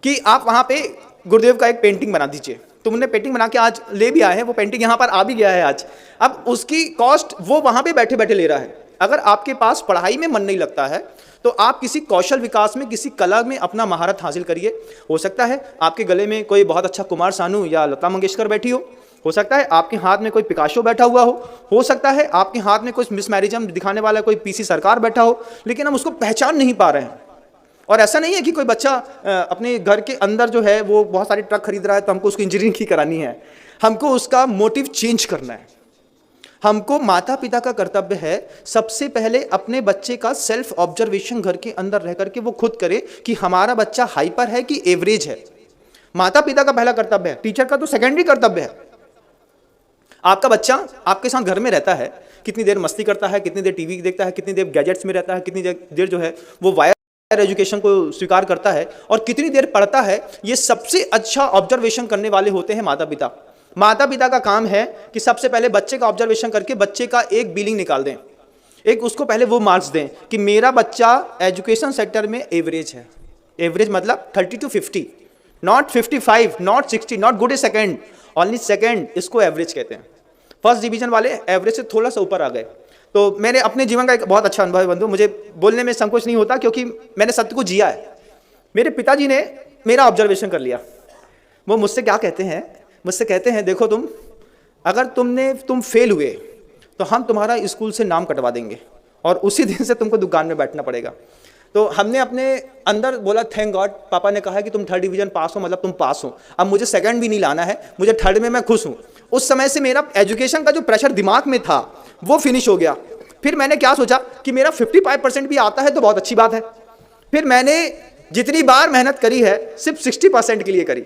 कि आप वहाँ पे गुरुदेव का एक पेंटिंग बना दीजिए। तो उन्होंने पेंटिंग बना के आज ले भी आए हैं, वो पेंटिंग यहाँ पर आ भी गया है आज। अब उसकी कॉस्ट वो वहाँ पे बैठे बैठे ले रहा है। अगर आपके पास पढ़ाई में मन नहीं लगता है तो आप किसी कौशल विकास में, किसी कला में अपना महारत हासिल करिए। हो सकता है आपके गले में कोई बहुत अच्छा कुमार सानू या लता मंगेशकर बैठी हो सकता है आपके हाथ में कोई पिकासो बैठा हुआ हो सकता है आपके हाथ में कुछ मिस मैरिजम दिखाने वाला कोई PC सरकार बैठा हो, लेकिन हम उसको पहचान नहीं पा रहे हैं। और ऐसा नहीं है कि कोई बच्चा अपने घर के अंदर जो है वो बहुत सारे ट्रक खरीद रहा है तो हमको उसको इंजीनियरिंग ही करानी है। हमको उसका मोटिव चेंज करना है। हमको माता पिता का कर्तव्य है सबसे पहले अपने बच्चे का सेल्फ ऑब्जर्वेशन घर के अंदर रह करके वो खुद करे कि हमारा बच्चा हाइपर है कि एवरेज है। माता पिता का पहला कर्तव्य है, टीचर का तो सेकेंडरी कर्तव्य है। आपका बच्चा आपके साथ घर में रहता है, कितनी देर मस्ती करता है, कितनी देर टीवी देखता है, कितनी देर गैजेट्स में रहता है, कितनी देर जो है वो वायर एजुकेशन को स्वीकार करता है और कितनी देर पढ़ता है, ये सबसे अच्छा ऑब्जर्वेशन करने वाले होते हैं माता पिता। माता पिता का काम है कि सबसे पहले बच्चे का ऑब्जर्वेशन करके बच्चे का एक बिलिंग निकाल दें, एक उसको पहले वो मार्क्स दें कि मेरा बच्चा एजुकेशन सेक्टर में एवरेज है। एवरेज मतलब 30 to 50, not 55, not 60, not good A second, only second, इसको एवरेज कहते हैं। फर्स्ट डिवीजन वाले एवरेज से थोड़ा सा ऊपर आ गए। तो मैंने अपने जीवन का एक बहुत अच्छा अनुभव है बंधु, मुझे बोलने में संकोच नहीं होता क्योंकि मैंने सत्य को जिया है। मेरे पिताजी ने मेरा ऑब्जर्वेशन कर लिया। वो मुझसे क्या कहते हैं, मुझसे कहते हैं देखो अगर तुम फेल हुए तो हम तुम्हारा स्कूल से नाम कटवा देंगे और उसी दिन से तुमको दुकान में बैठना पड़ेगा। तो हमने अपने अंदर बोला थैंक गॉड, पापा ने कहा है कि तुम 3rd डिवीजन पास हो मतलब तुम पास हो, अब मुझे 2nd भी नहीं लाना है, मुझे 3rd में मैं खुश हूँ। उस समय से मेरा एजुकेशन का जो प्रेशर दिमाग में था वो फिनिश हो गया। फिर मैंने क्या सोचा कि मेरा 55% भी आता है तो बहुत अच्छी बात है। फिर मैंने जितनी बार मेहनत करी है सिर्फ 60% के लिए करी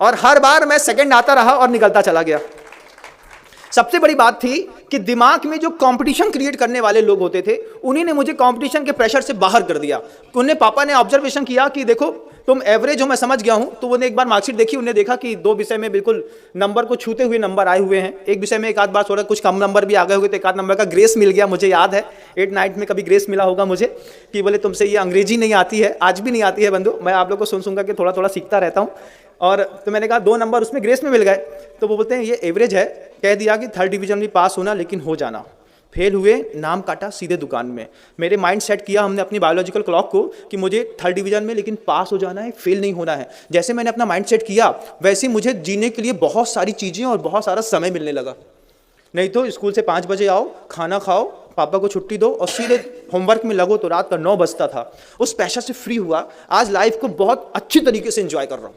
और हर बार मैं 2nd आता रहा और निकलता चला गया। सबसे बड़ी बात थी कि दिमाग में जो कंपटीशन क्रिएट करने वाले लोग होते थे उन्हीं ने मुझे कंपटीशन के प्रेशर से बाहर कर दिया। उन्हें पापा ने ऑब्जर्वेशन किया कि देखो तुम एवरेज हो, मैं समझ गया हूं। तो उन्हें एक बार मार्कशीट देखी, उन्हें देखा कि 2 विषय में बिल्कुल नंबर को छूते हुए नंबर आए हुए हैं। एक विषय में एक आध बार थोड़ा कुछ कम नंबर भी आ गए होंगे तो एक आध नंबर का ग्रेस मिल गया। मुझे याद है 8th 9th में कभी ग्रेस मिला होगा मुझे कि बोले तुमसे ये अंग्रेजी नहीं आती है, आज भी नहीं आती है बंधु, मैं आप लोग को सुन के थोड़ा थोड़ा सीखता रहता हूँ। और तो मैंने कहा 2 नंबर उसमें ग्रेस में मिल गए। तो वो बोलते हैं ये एवरेज है, कह दिया कि 3rd डिवीजन भी पास होना लेकिन हो जाना। फेल हुए, नाम काटा, सीधे दुकान में। मेरे माइंड सेट किया हमने अपनी बायोलॉजिकल क्लॉक को कि मुझे 3rd डिवीजन में लेकिन पास हो जाना है, फेल नहीं होना है। जैसे मैंने अपना माइंड सेट किया वैसे मुझे जीने के लिए बहुत सारी चीज़ें और बहुत सारा समय मिलने लगा। नहीं तो स्कूल से 5 बजे आओ, खाना खाओ, पापा को छुट्टी दो और सीधे होमवर्क में लगो तो रात का 9 बजता था। उस प्रेशर से फ्री हुआ, आज लाइफ को बहुत अच्छी तरीके से एंजॉय कर रहा हूँ।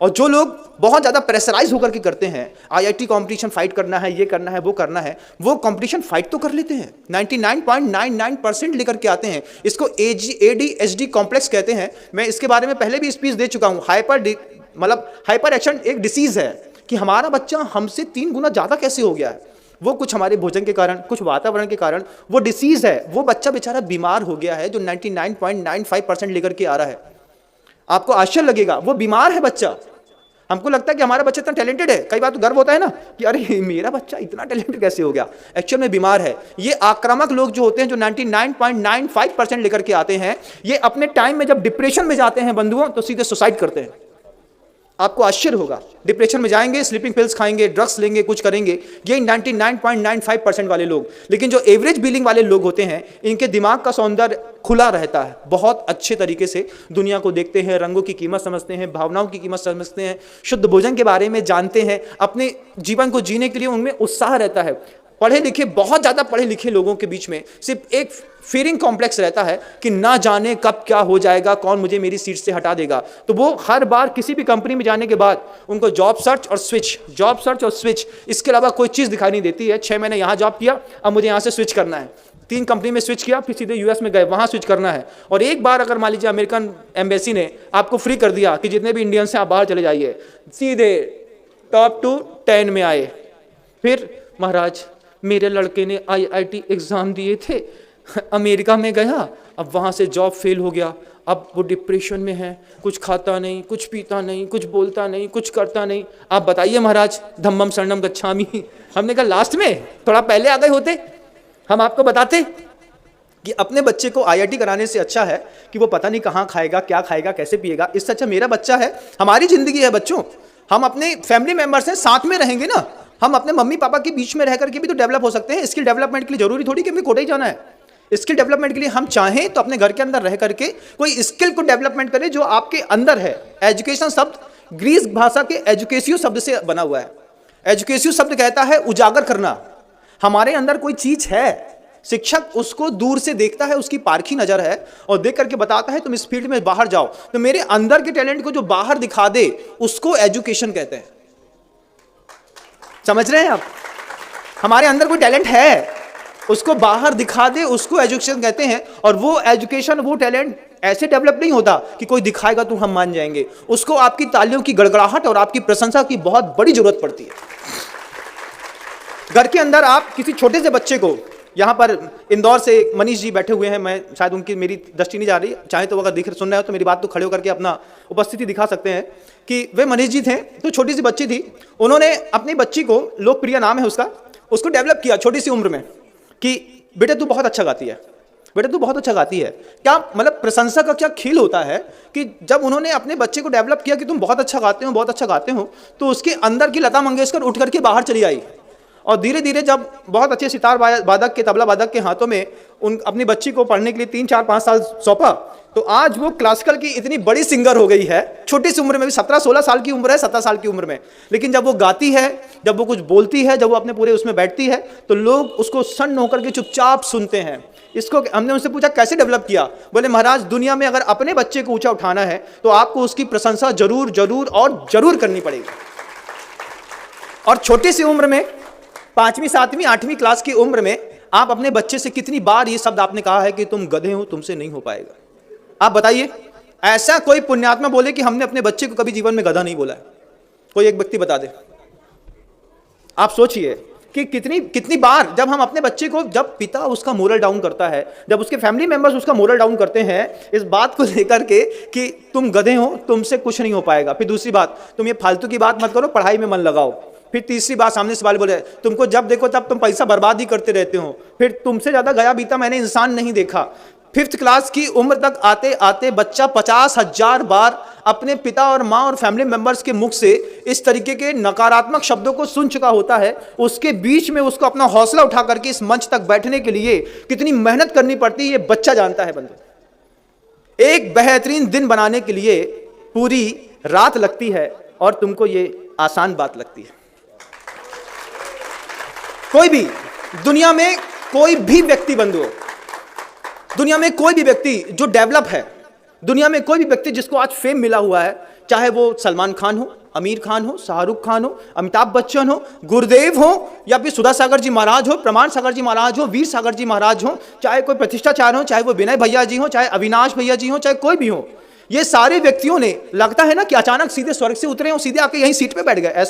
और जो लोग बहुत ज़्यादा प्रेशराइज होकर के करते हैं, IIT कंपटीशन फाइट करना है, ये करना है, वो कंपटीशन फाइट तो कर लेते हैं, 99.99% लेकर के आते हैं। इसको ADHD कॉम्प्लेक्स कहते हैं। मैं इसके बारे में पहले भी स्पीच दे चुका हूँ। हाइपर एक्शन एक डिसीज़ है कि हमारा बच्चा हमसे 3 गुना ज़्यादा कैसे हो गया है। वो कुछ हमारे भोजन के कारण, कुछ वातावरण के कारण वो डिसीज़ है। वो बच्चा बेचारा बीमार हो गया है जो 99.95% लेकर के आ रहा है। आपको आश्चर्य लगेगा, वो बीमार है बच्चा, हमको लगता है कि हमारा बच्चा इतना टैलेंटेड है, कई बार तो गर्व होता है ना कि अरे मेरा बच्चा इतना टैलेंटेड कैसे हो गया, एक्चुअल में बीमार है। ये आक्रामक लोग जो होते हैं, जो 99.95% लेकर के आते हैं, ये अपने टाइम में जब डिप्रेशन में जाते हैं बंधुओं, तो सीधे सुसाइड करते हैं। आपको आश्चर्य होगा, डिप्रेशन में जाएंगे, स्लीपिंग पिल्स खाएंगे, ड्रग्स लेंगे, कुछ करेंगे, ये 99.95% वाले लोग। लेकिन जो एवरेज बिलिंग वाले लोग होते हैं, इनके दिमाग का सौंदर्य खुला रहता है, बहुत अच्छे तरीके से दुनिया को देखते हैं, रंगों की कीमत समझते हैं, भावनाओं की कीमत समझते हैं, शुद्ध भोजन के बारे में जानते हैं, अपने जीवन को जीने के लिए उनमें उत्साह रहता है। पढ़े लिखे, बहुत ज़्यादा पढ़े लिखे लोगों के बीच में सिर्फ एक फीयरिंग कॉम्प्लेक्स रहता है कि ना जाने कब क्या हो जाएगा, कौन मुझे मेरी सीट से हटा देगा। तो वो हर बार किसी भी कंपनी में जाने के बाद उनको जॉब सर्च और स्विच, इसके अलावा कोई चीज़ दिखाई नहीं देती है। 6 महीने यहाँ जॉब किया, अब मुझे यहाँ से स्विच करना है, 3 कंपनी में स्विच किया, फिर सीधे यूएस में गए, वहाँ स्विच करना है। और एक बार अगर मान लीजिए अमेरिकन एम्बेसी ने आपको फ्री कर दिया कि जितने भी इंडियंस हैं आप बाहर चले जाइए, सीधे टॉप 10 में आए। फिर महाराज मेरे लड़के ने IIT एग्ज़ाम दिए थे, अमेरिका में गया, अब वहाँ से जॉब फेल हो गया, अब वो डिप्रेशन में है, कुछ खाता नहीं, कुछ पीता नहीं, कुछ बोलता नहीं, कुछ करता नहीं। आप बताइए महाराज, धम्मम शरणम गच्छामि। हमने कहा लास्ट में थोड़ा पहले आ गए होते, हम आपको बताते कि अपने बच्चे को IIT कराने से अच्छा है कि वो पता नहीं कहाँ खाएगा, क्या खाएगा, कैसे पिएगा। इससे अच्छा मेरा बच्चा है, हमारी ज़िंदगी है बच्चों, हम अपने फैमिली मेम्बर्स हैं, साथ में रहेंगे ना, हम अपने मम्मी पापा के बीच में रह करके भी तो डेवलप हो सकते हैं। स्किल डेवलपमेंट के लिए जरूरी थोड़ी कि हमें कोटा ही जाना है। स्किल डेवलपमेंट के लिए हम चाहें तो अपने घर के अंदर रह करके कोई स्किल को डेवलपमेंट करें जो आपके अंदर है। एजुकेशन शब्द ग्रीक भाषा के एजुकेसियो शब्द से बना हुआ है। एजुकेसियो शब्द कहता है उजागर करना। हमारे अंदर कोई चीज है, शिक्षक उसको दूर से देखता है, उसकी पारखी नजर है और देख करके बताता है तुम इस फील्ड में बाहर जाओ। तो मेरे अंदर के टैलेंट को जो बाहर दिखा दे उसको एजुकेशन कहते हैं। समझ रहे हैं आप? हमारे अंदर कोई टैलेंट है, उसको बाहर दिखा दे उसको एजुकेशन कहते हैं। और वो एजुकेशन, वो टैलेंट ऐसे डेवलप नहीं होता कि कोई दिखाएगा तो हम मान जाएंगे। उसको आपकी तालियों की गड़गड़ाहट और आपकी प्रशंसा की बहुत बड़ी जरूरत पड़ती है। घर के अंदर आप किसी छोटे से बच्चे को, यहाँ पर इंदौर से मनीष जी बैठे हुए हैं, मैं शायद उनकी मेरी दृष्टि नहीं जा रही, चाहे तो अगर सुन रहे हो तो मेरी बात तो खड़े होकर के अपना उपस्थिति दिखा सकते हैं कि वे मनीष जी थे। तो छोटी सी बच्ची थी, उन्होंने अपनी बच्ची को, लोकप्रिय नाम है उसका, उसको डेवलप किया छोटी सी उम्र में कि बेटा तू बहुत अच्छा गाती है, बेटा तू बहुत अच्छा गाती है। क्या मतलब प्रशंसा का क्या खेल होता है कि जब उन्होंने अपने बच्चे को डेवलप किया कि तुम बहुत अच्छा गाते हो, बहुत अच्छा गाते हो, तो उसके अंदर की लता मंगेशकर उठ करके बाहर चली आई। और धीरे धीरे जब बहुत अच्छे सितार वादक के, तबला वादक के हाथों में उन अपनी बच्ची को पढ़ने के लिए 3, 4, 5 साल सौंपा, तो आज वो क्लासिकल की इतनी बड़ी सिंगर हो गई है। छोटी सी उम्र में भी, 17-16 साल की उम्र है, 17 साल की उम्र में, लेकिन जब वो गाती है, जब वो कुछ बोलती है, जब वो अपने पूरे उसमें बैठती है, तो लोग उसको सन्न होकर के चुपचाप सुनते हैं। इसको हमने उनसे पूछा कैसे डेवलप किया? बोले महाराज दुनिया में अगर अपने बच्चे को ऊंचा उठाना है तो आपको उसकी प्रशंसा जरूर जरूर और जरूर करनी पड़ेगी। और छोटी सी उम्र में, 5वीं 7वीं 8वीं क्लास की उम्र में आप अपने बच्चे से कितनी बार ये शब्द आपने कहा है कि तुम गधे हो, तुमसे नहीं हो पाएगा? आप बताइए, ऐसा कोई पुण्यात्मा बोले कि हमने अपने बच्चे को कभी जीवन में गधा नहीं बोला है? कोई एक व्यक्ति बता दे। आप सोचिए कि कितनी बार जब हम अपने बच्चे को, जब पिता उसका मोरल डाउन करता है, जब उसके फैमिली मेंबर्स उसका मोरल डाउन करते हैं इस बात को लेकर के कि तुम गधे हो, तुमसे कुछ नहीं हो पाएगा। फिर दूसरी बात, तुम ये फालतू की बात मत करो, पढ़ाई में मन लगाओ। फिर तीसरी बात, सामने से वाले बोले तुमको जब देखो तब तुम पैसा बर्बाद ही करते रहते हो। फिर तुमसे ज्यादा गया बीता मैंने इंसान नहीं देखा। 5th क्लास की उम्र तक आते आते बच्चा 50,000 बार अपने पिता और माँ और फैमिली मेंबर्स के मुख से इस तरीके के नकारात्मक शब्दों को सुन चुका होता है। उसके बीच में उसको अपना हौसला उठा करके इस मंच तक बैठने के लिए कितनी मेहनत करनी पड़ती है ये बच्चा जानता है। बंदे, एक बेहतरीन दिन बनाने के लिए पूरी रात लगती है और तुमको ये आसान बात लगती है। कोई भी दुनिया में कोई भी व्यक्ति बंधुओं, दुनिया में कोई भी व्यक्ति जो डेवलप है, दुनिया में कोई भी व्यक्ति जिसको आज फेम मिला हुआ है, चाहे वो सलमान खान हो, आमिर खान हो, शाहरुख खान हो, अमिताभ बच्चन हो, गुरुदेव हो, या फिर सुधा सागर जी महाराज हो, प्रमाण सागर जी महाराज हो, वीर सागर जी महाराज हो, चाहे कोई प्रतिष्ठाचार्य हो, चाहे वो विनय भैया जी हो, चाहे अविनाश भैया जी हो, चाहे कोई भी हो, ये सारे व्यक्तियों ने, लगता है ना कि अचानक सीधे स्वर्ग से उतरे हो, सीधे आके यहीं सीट पे बैठ गए।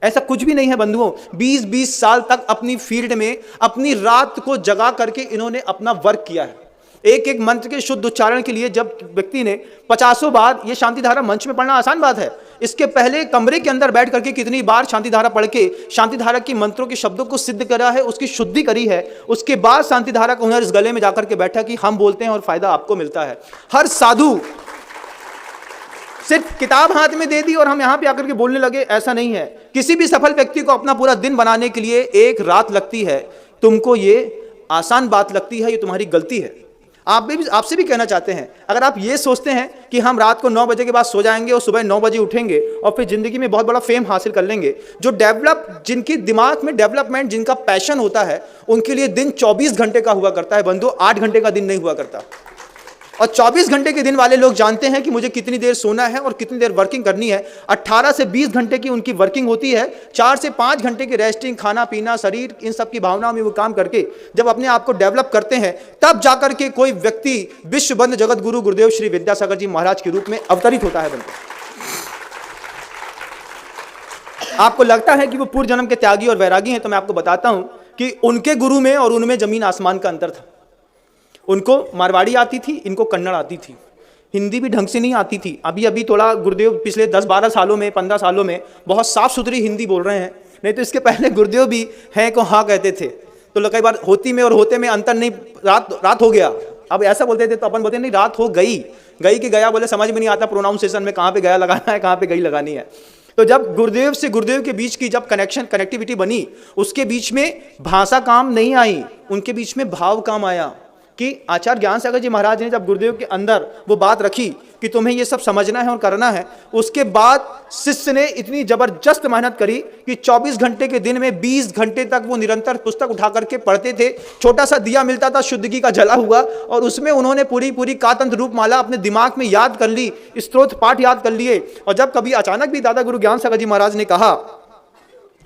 ऐसा कुछ भी नहीं है बंधुओं। 20-20 साल तक अपनी फील्ड में अपनी रात को जगा करके इन्होंने अपना वर्क किया है। एक एक मंत्र के शुद्ध उच्चारण के लिए जब व्यक्ति ने 50 बार ये शांति धारा मंच में पढ़ना आसान बात है, इसके पहले कमरे के अंदर बैठ करके कितनी बार शांति धारा पढ़ के शांति धारा की मंत्रों के शब्दों को सिद्ध करा है, उसकी शुद्धि करी है, उसके बाद शांति धारा का हुनर इस गले में जाकर के बैठा कि हम बोलते हैं और फायदा आपको मिलता है। हर साधु सिर्फ किताब हाथ में दे दी और हम यहां पे आकर के बोलने लगे, ऐसा नहीं है। किसी भी सफल व्यक्ति को अपना पूरा दिन बनाने के लिए एक रात लगती है। तुमको ये आसान बात लगती है, ये तुम्हारी गलती है। आपसे भी कहना चाहते हैं, अगर आप ये सोचते हैं कि हम रात को 9 बजे के बाद सो जाएंगे और सुबह 9 बजे उठेंगे और फिर जिंदगी में बहुत बड़ा फेम हासिल कर लेंगे, जिनके दिमाग में डेवलपमेंट, जिनका पैशन होता है, उनके लिए दिन 24 घंटे का हुआ करता है बंधु, 8 घंटे का दिन नहीं हुआ करता। और 24 घंटे के दिन वाले लोग जानते हैं कि मुझे कितनी देर सोना है और कितनी देर वर्किंग करनी है। 18 से 20 घंटे की उनकी वर्किंग होती है, 4 से 5 घंटे की रेस्टिंग, खाना पीना, शरीर, इन सब की भावनाओं में वो काम करके जब अपने आप को डेवलप करते हैं, तब जाकर के कोई व्यक्ति विश्वबंद जगत गुरु गुरुदेव श्री विद्यासागर जी महाराज के रूप में अवतरित होता है बंधु। आपको लगता है कि वो पूर्व जन्म के त्यागी और वैरागी हैं, तो मैं आपको बताता हूं कि उनके गुरु में और उनमें जमीन आसमान का अंतर था। उनको मारवाड़ी आती थी, इनको कन्नड़ आती थी, हिंदी भी ढंग से नहीं आती थी। अभी थोड़ा गुरुदेव पिछले 10-12 सालों में, 15 सालों में बहुत साफ सुथरी हिंदी बोल रहे हैं, नहीं तो इसके पहले गुरुदेव भी हैं को हाँ कहते थे। तो कई बार होती में और होते में अंतर नहीं, रात हो गया, अब ऐसा बोलते थे तो अपन बोलते नहीं रात हो गई, गई कि गया बोले समझ में नहीं आता प्रोनाउंसिएशन में कहाँ पे गया लगाना है, कहाँ पे गई लगानी है। तो जब गुरुदेव से गुरुदेव के बीच की जब कनेक्टिविटी बनी, उसके बीच में भाषा काम नहीं आई, उनके बीच में भाव काम आया कि आचार्य ज्ञान सागर जी महाराज ने जब गुरुदेव के अंदर वो बात रखी कि तुम्हें ये सब समझना है और करना है, उसके बाद शिष्य ने इतनी जबरदस्त मेहनत करी कि 24 घंटे के दिन में 20 घंटे तक वो निरंतर पुस्तक उठा करके पढ़ते थे। छोटा सा दिया मिलता था शुद्धि का जला हुआ, और उसमें उन्होंने पूरी कातंत्र रूप माला अपने दिमाग में याद कर ली, स्तोत्र पाठ याद कर लिए। और जब कभी अचानक भी दादा गुरु ज्ञान सागर जी महाराज ने कहा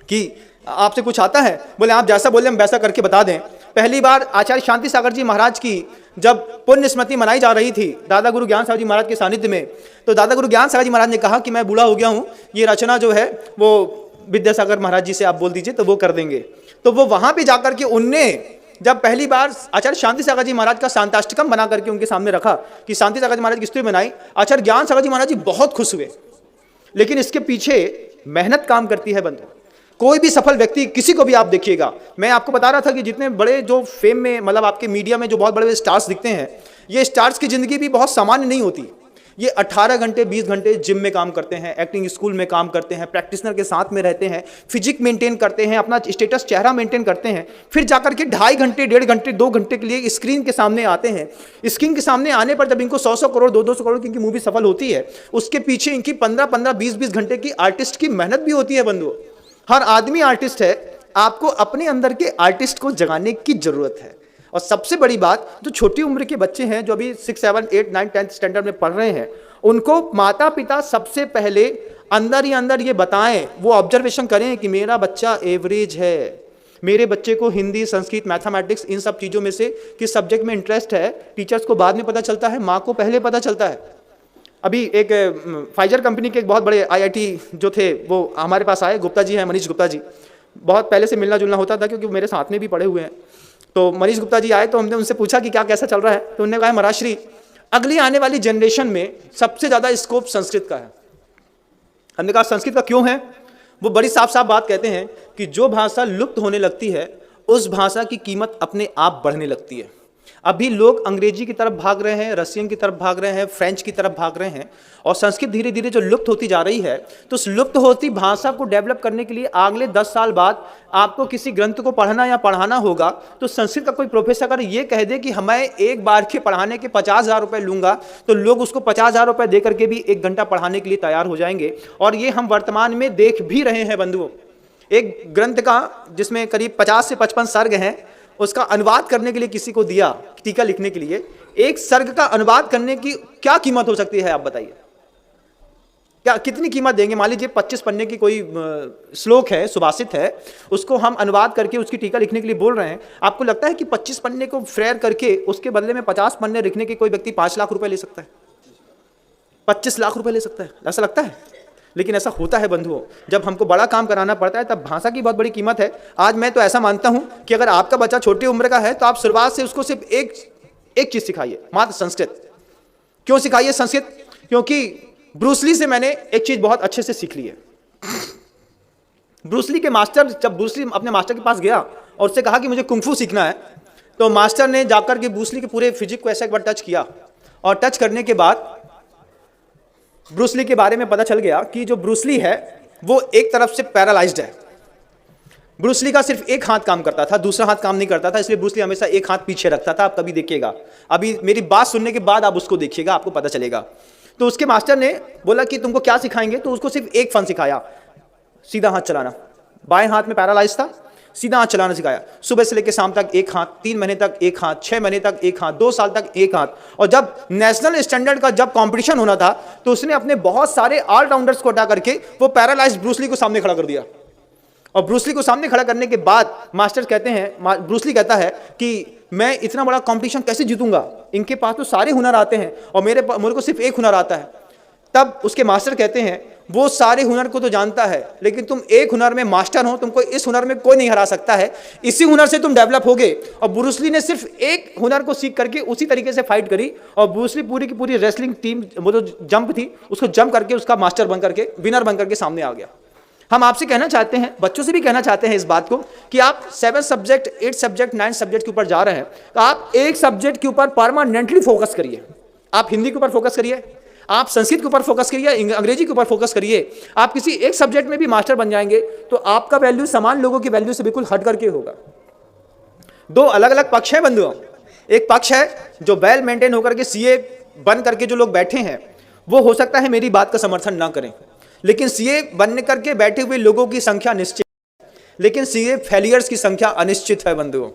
कि आपसे कुछ आता है, बोले आप जैसा बोले हम वैसा करके बता दें। पहली बार आचार्य शांति सागर जी महाराज की जब पुण्य स्मृति मनाई जा रही थी दादा गुरु ज्ञान सागर जी महाराज के सानिध्य में, तो दादा गुरु ज्ञान सागर जी महाराज ने कहा कि मैं बूढ़ा हो गया हूँ, ये रचना जो है वो विद्यासागर महाराज जी से आप बोल दीजिए तो वो कर देंगे। तो वो वहां पे जाकर के उनने जब पहली बार आचार्य शांति सागर जी महाराज का शांताष्टकम बना करके उनके सामने रखा कि शांति सागर जी महाराज की स्तुति बनाई, आचार्य ज्ञान सागर जी महाराज जी बहुत खुश हुए। लेकिन इसके पीछे मेहनत काम करती है बंधु। कोई भी सफल व्यक्ति, किसी को भी आप देखिएगा, मैं आपको बता रहा था कि जितने बड़े जो फेम में, मतलब आपके मीडिया में जो बहुत बड़े स्टार्स दिखते हैं, ये स्टार्स की जिंदगी भी बहुत सामान्य नहीं होती। ये 18 घंटे 20 घंटे जिम में काम करते हैं, एक्टिंग स्कूल में काम करते हैं, प्रैक्टिशनर के साथ में रहते हैं, फिजिक मेंटेन करते हैं, अपना स्टेटस चेहरा मेंटेन करते हैं, फिर जाकर के 2.5 घंटे 1.5 घंटे 2 घंटे के लिए स्क्रीन के सामने आते हैं। स्क्रीन के सामने आने पर जब इनको 100 करोड़ 200 करोड़ की इनकी मूवी सफल होती है, उसके पीछे इनकी 15 20 घंटे की आर्टिस्ट की मेहनत भी होती है बंधुओं। हर आदमी आर्टिस्ट है, आपको अपने अंदर के आर्टिस्ट को जगाने की जरूरत है। और सबसे बड़ी बात, जो छोटी उम्र के बच्चे हैं, जो अभी 6, 7, 8, 9, 10 स्टैंडर्ड में पढ़ रहे हैं, उनको माता पिता सबसे पहले अंदर ही अंदर ये बताएं, वो ऑब्जर्वेशन करें कि मेरा बच्चा एवरेज है, मेरे बच्चे को हिंदी, संस्कृत, मैथमेटिक्स, इन सब चीज़ों में से किस सब्जेक्ट में इंटरेस्ट है। टीचर्स को बाद में पता चलता है, माँ को पहले पता चलता है। अभी एक फाइजर कंपनी के एक बहुत बड़े IIT जो थे वो हमारे पास आए, गुप्ता जी हैं, मनीष गुप्ता जी। बहुत पहले से मिलना जुलना होता था क्योंकि वो मेरे साथ में भी पढ़े हुए हैं। तो मनीष गुप्ता जी आए तो हमने उनसे पूछा कि क्या कैसा चल रहा है, तो उन्होंने कहा महाराज श्री, अगली आने वाली जनरेशन में सबसे ज़्यादा स्कोप संस्कृत का है। हमने कहा संस्कृत का क्यों है? वो बड़ी साफ साफ बात कहते हैं कि जो भाषा लुप्त होने लगती है, उस भाषा की कीमत अपने आप बढ़ने लगती है। अभी लोग अंग्रेजी की तरफ भाग रहे हैं, रशियन की तरफ भाग रहे हैं, फ्रेंच की तरफ भाग रहे हैं, और संस्कृत धीरे धीरे जो लुप्त होती जा रही है, तो उस लुप्त होती भाषा को डेवलप करने के लिए अगले 10 साल बाद आपको किसी ग्रंथ को पढ़ना या पढ़ाना होगा, तो संस्कृत का कोई प्रोफेसर अगर ये कह दे कि हमें एक बार के पढ़ाने के 50,000 रुपये लूंगा, तो लोग उसको 50,000 रुपये दे करके भी 1 घंटा पढ़ाने के लिए तैयार हो जाएंगे। और ये हम वर्तमान में देख भी रहे हैं बंधुओं। एक ग्रंथ का जिसमें करीब 50 से 55 सर्ग हैं, उसका अनुवाद करने के लिए किसी को दिया, टीका लिखने के लिए, एक सर्ग का अनुवाद करने की क्या कीमत हो सकती है आप बताइए? क्या कितनी कीमत देंगे? मान लीजिए 25 पन्ने की कोई श्लोक है, सुभाषित है, उसको हम अनुवाद करके उसकी टीका लिखने के लिए बोल रहे हैं। आपको लगता है कि 25 पन्ने को फेयर करके उसके बदले में 50 पन्ने लिखने के कोई व्यक्ति 5 लाख रुपए ले सकता है, 25 लाख रुपए ले सकता है? ऐसा लगता है? लेकिन ऐसा होता है बंधुओं। जब हमको बड़ा काम कराना पड़ता है तब भाषा की बहुत बड़ी कीमत है। आज मैं तो ऐसा मानता हूं कि अगर आपका बच्चा छोटी उम्र का है तो आप शुरुआत से उसको सिर्फ एक चीज सिखाइए, मात्र संस्कृत। क्यों सिखाइए संस्कृत? क्योंकि ब्रूसली से मैंने एक चीज बहुत अच्छे से सीख ली है। ब्रूसली के मास्टर, जब ब्रूसली अपने मास्टर के पास गया और उससे कहा कि मुझे कुंफू सीखना है, तो मास्टर ने जाकर के ब्रूसली के पूरे फिजिक को ऐसा एक बार टच किया, और टच करने के बाद ब्रूसली के बारे में पता चल गया कि जो ब्रूसली है वो एक तरफ से पैरालाइज्ड है। ब्रूसली का सिर्फ एक हाथ काम करता था, दूसरा हाथ काम नहीं करता था, इसलिए ब्रूसली हमेशा एक हाथ पीछे रखता था। आप कभी देखिएगा, अभी मेरी बात सुनने के बाद आप उसको देखिएगा, आपको पता चलेगा। तो उसके मास्टर ने बोला कि तुमको क्या सिखाएंगे, तो उसको सिर्फ एक फन सिखाया, सीधा हाथ चलाना। बाएं हाथ में पैरालाइज था, सीधा हाथ चलाना सिखाया। सुबह से लेकर शाम तक एक हाथ, 3 महीने तक एक हाथ, 6 महीने तक एक हाथ, 2 साल तक एक हाथ। और जब नेशनल स्टैंडर्ड का जब कंपटीशन होना था, तो उसने अपने बहुत सारे ऑलराउंडर्स को हटा करके वो पैरालाइज्ड ब्रूसली को सामने खड़ा कर दिया। और ब्रूसली को सामने खड़ा करने के बाद मास्टर कहते हैं, ब्रूसली कहता है कि मैं इतना बड़ा कंपटीशन कैसे जीतूंगा, इनके पास तो सारे हुनर आते हैं और मेरे को सिर्फ एक हुनर आता है। तब उसके मास्टर कहते हैं, वो सारे हुनर को तो जानता है, लेकिन तुम एक हुनर में मास्टर हो, तुमको इस हुनर में कोई नहीं हरा सकता है, इसी हुनर से तुम डेवलप होगे। और ब्रूसली ने सिर्फ एक हुनर को सीख करके उसी तरीके से फाइट करी, और ब्रूसली पूरी की पूरी रेसलिंग टीम, वो जो जंप थी उसको जंप करके उसका मास्टर बन करके, विनर बन करके सामने आ गया। हम आपसे कहना चाहते हैं, बच्चों से भी कहना चाहते हैं इस बात को, कि आप 7 सब्जेक्ट, 8 सब्जेक्ट, 9 सब्जेक्ट के ऊपर जा रहे हैं, तो आप एक सब्जेक्ट के ऊपर परमानेंटली फोकस करिए। आप हिंदी के ऊपर फोकस करिए, आप संस्कृत के ऊपर फोकस करिए, अंग्रेजी के ऊपर फोकस करिए। आप किसी एक सब्जेक्ट में भी मास्टर बन जाएंगे तो आपका वैल्यू समान लोगों की वैल्यू से बिल्कुल हट करके होगा। 2 अलग अलग पक्ष हैं बंधुओं। एक पक्ष है जो वेल मेंटेन होकर के सीए बन करके जो लोग बैठे हैं, वो हो सकता है मेरी बात का समर्थन ना करें, लेकिन सीए बनने करके बैठे हुए लोगों की संख्या निश्चित है, लेकिन सीए फेलियर्स की संख्या अनिश्चित है बंधुओं,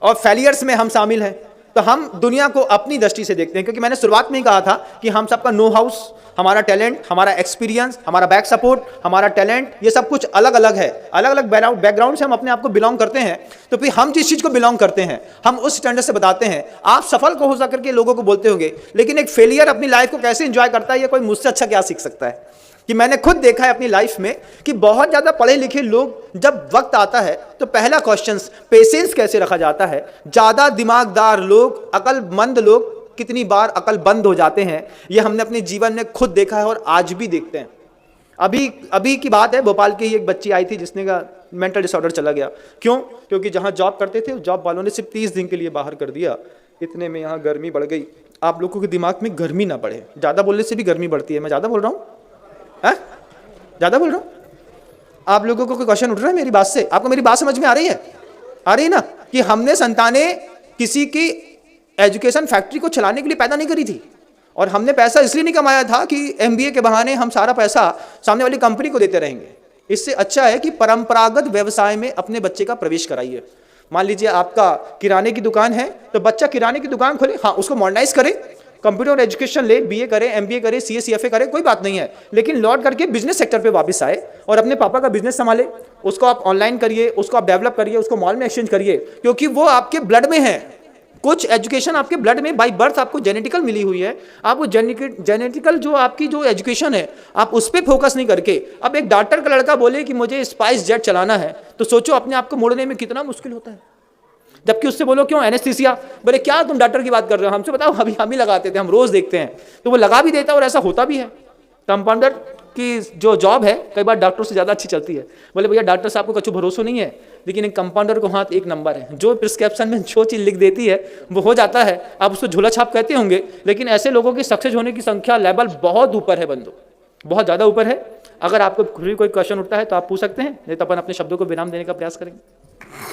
और फेलियर्स में हम शामिल हैं। तो हम दुनिया को अपनी दृष्टि से देखते हैं, क्योंकि मैंने शुरुआत में ही कहा था कि हम सबका नो हाउस, हमारा टैलेंट, हमारा एक्सपीरियंस, हमारा बैक सपोर्ट, हमारा टैलेंट, ये सब कुछ अलग अलग है। अलग अलग बैकग्राउंड से हम अपने आप को बिलोंग करते हैं। तो फिर हम जिस चीज़ को बिलोंग करते हैं, हम उस स्टैंडर्ड से बताते हैं। आप सफल को हो सकर के लोगों को बोलते होंगे, लेकिन एक फेलियर अपनी लाइफ को कैसे एंजॉय करता है, ये कोई मुझसे अच्छा क्या सीख सकता है। कि मैंने खुद देखा है अपनी लाइफ में कि बहुत ज़्यादा पढ़े लिखे लोग, जब वक्त आता है तो पहला क्वेश्चन पेशेंस कैसे रखा जाता है। ज़्यादा दिमागदार लोग, अकलमंद लोग कितनी बार अकल बंद हो जाते हैं, ये हमने अपने जीवन में खुद देखा है और आज भी देखते हैं। अभी की बात है, भोपाल की एक बच्ची आई थी जिसने का मेंटल डिसऑर्डर चला गया। क्यों? क्योंकि जहाँ जॉब करते थे, जॉब वालों ने सिर्फ 30 दिन के लिए बाहर कर दिया। इतने में यहाँ गर्मी बढ़ गई। आप लोगों के दिमाग में गर्मी ना बढ़े, ज़्यादा बोलने से भी गर्मी बढ़ती है। मैं ज़्यादा बोल रहा हूँ? ज़्यादा बोल रहा हूँ? आप लोगों को कोई क्वेश्चन उठ रहा है मेरी बात से? आपको मेरी बात समझ में आ रही है? आ रही है ना? कि हमने संतानें किसी की एजुकेशन फैक्ट्री को चलाने के लिए पैदा नहीं करी थी, और हमने पैसा इसलिए नहीं कमाया था कि एमबीए के बहाने हम सारा पैसा सामने वाली कंपनी को देते रहेंगे। इससे अच्छा है कि परंपरागत व्यवसाय में अपने बच्चे का प्रवेश कराइए। मान लीजिए आपका किराने की दुकान है, तो बच्चा किराने की दुकान खोले, हाँ उसको मॉडर्नाइज करे, कंप्यूटर एजुकेशन ले, बीए करे, एमबीए करे, सीए सीएफए करे, कोई बात नहीं है, लेकिन लौट करके बिजनेस सेक्टर पे वापस आए और अपने पापा का बिजनेस संभाले। उसको आप ऑनलाइन करिए, उसको आप डेवलप करिए, उसको मॉल में एक्सचेंज करिए, क्योंकि वो आपके ब्लड में है। कुछ एजुकेशन आपके ब्लड में बाई बर्थ आपको जेनेटिकल मिली हुई है। आपको जेनेटिकल जो आपकी जो एजुकेशन है, आप उस पर फोकस नहीं करके, अब एक डॉक्टर का लड़का बोले कि मुझे स्पाइस जेट चलाना है, तो सोचो अपने आप को मोड़ने में कितना मुश्किल होता है। जबकि उससे बोलो क्यों एनेस्थीसिया, बोले क्या तुम डॉक्टर की बात कर रहे हो, हमसे बताओ, अभी हम ही लगाते थे, हम रोज देखते हैं। तो वो लगा भी देता है और ऐसा होता भी है। कंपाउंडर की जो जॉब है कई बार डॉक्टर से ज़्यादा अच्छी चलती है। बोले भैया डॉक्टर साहब को कुछ भरोसा नहीं है, लेकिन एक कंपाउंडर को हाथ एक नंबर है। जो प्रिस्क्रिप्शन में जो चीज़ लिख देती है वो हो जाता है। आप उसको झोला छाप कहते होंगे, लेकिन ऐसे लोगों की सक्सेस होने की संख्या लेवल बहुत ऊपर है बंधु, बहुत ज़्यादा ऊपर है। अगर आपको कोई क्वेश्चन उठता है तो आप पूछ सकते हैं, नहीं तो अपन अपने शब्दों को विराम देने का प्रयास करेंगे।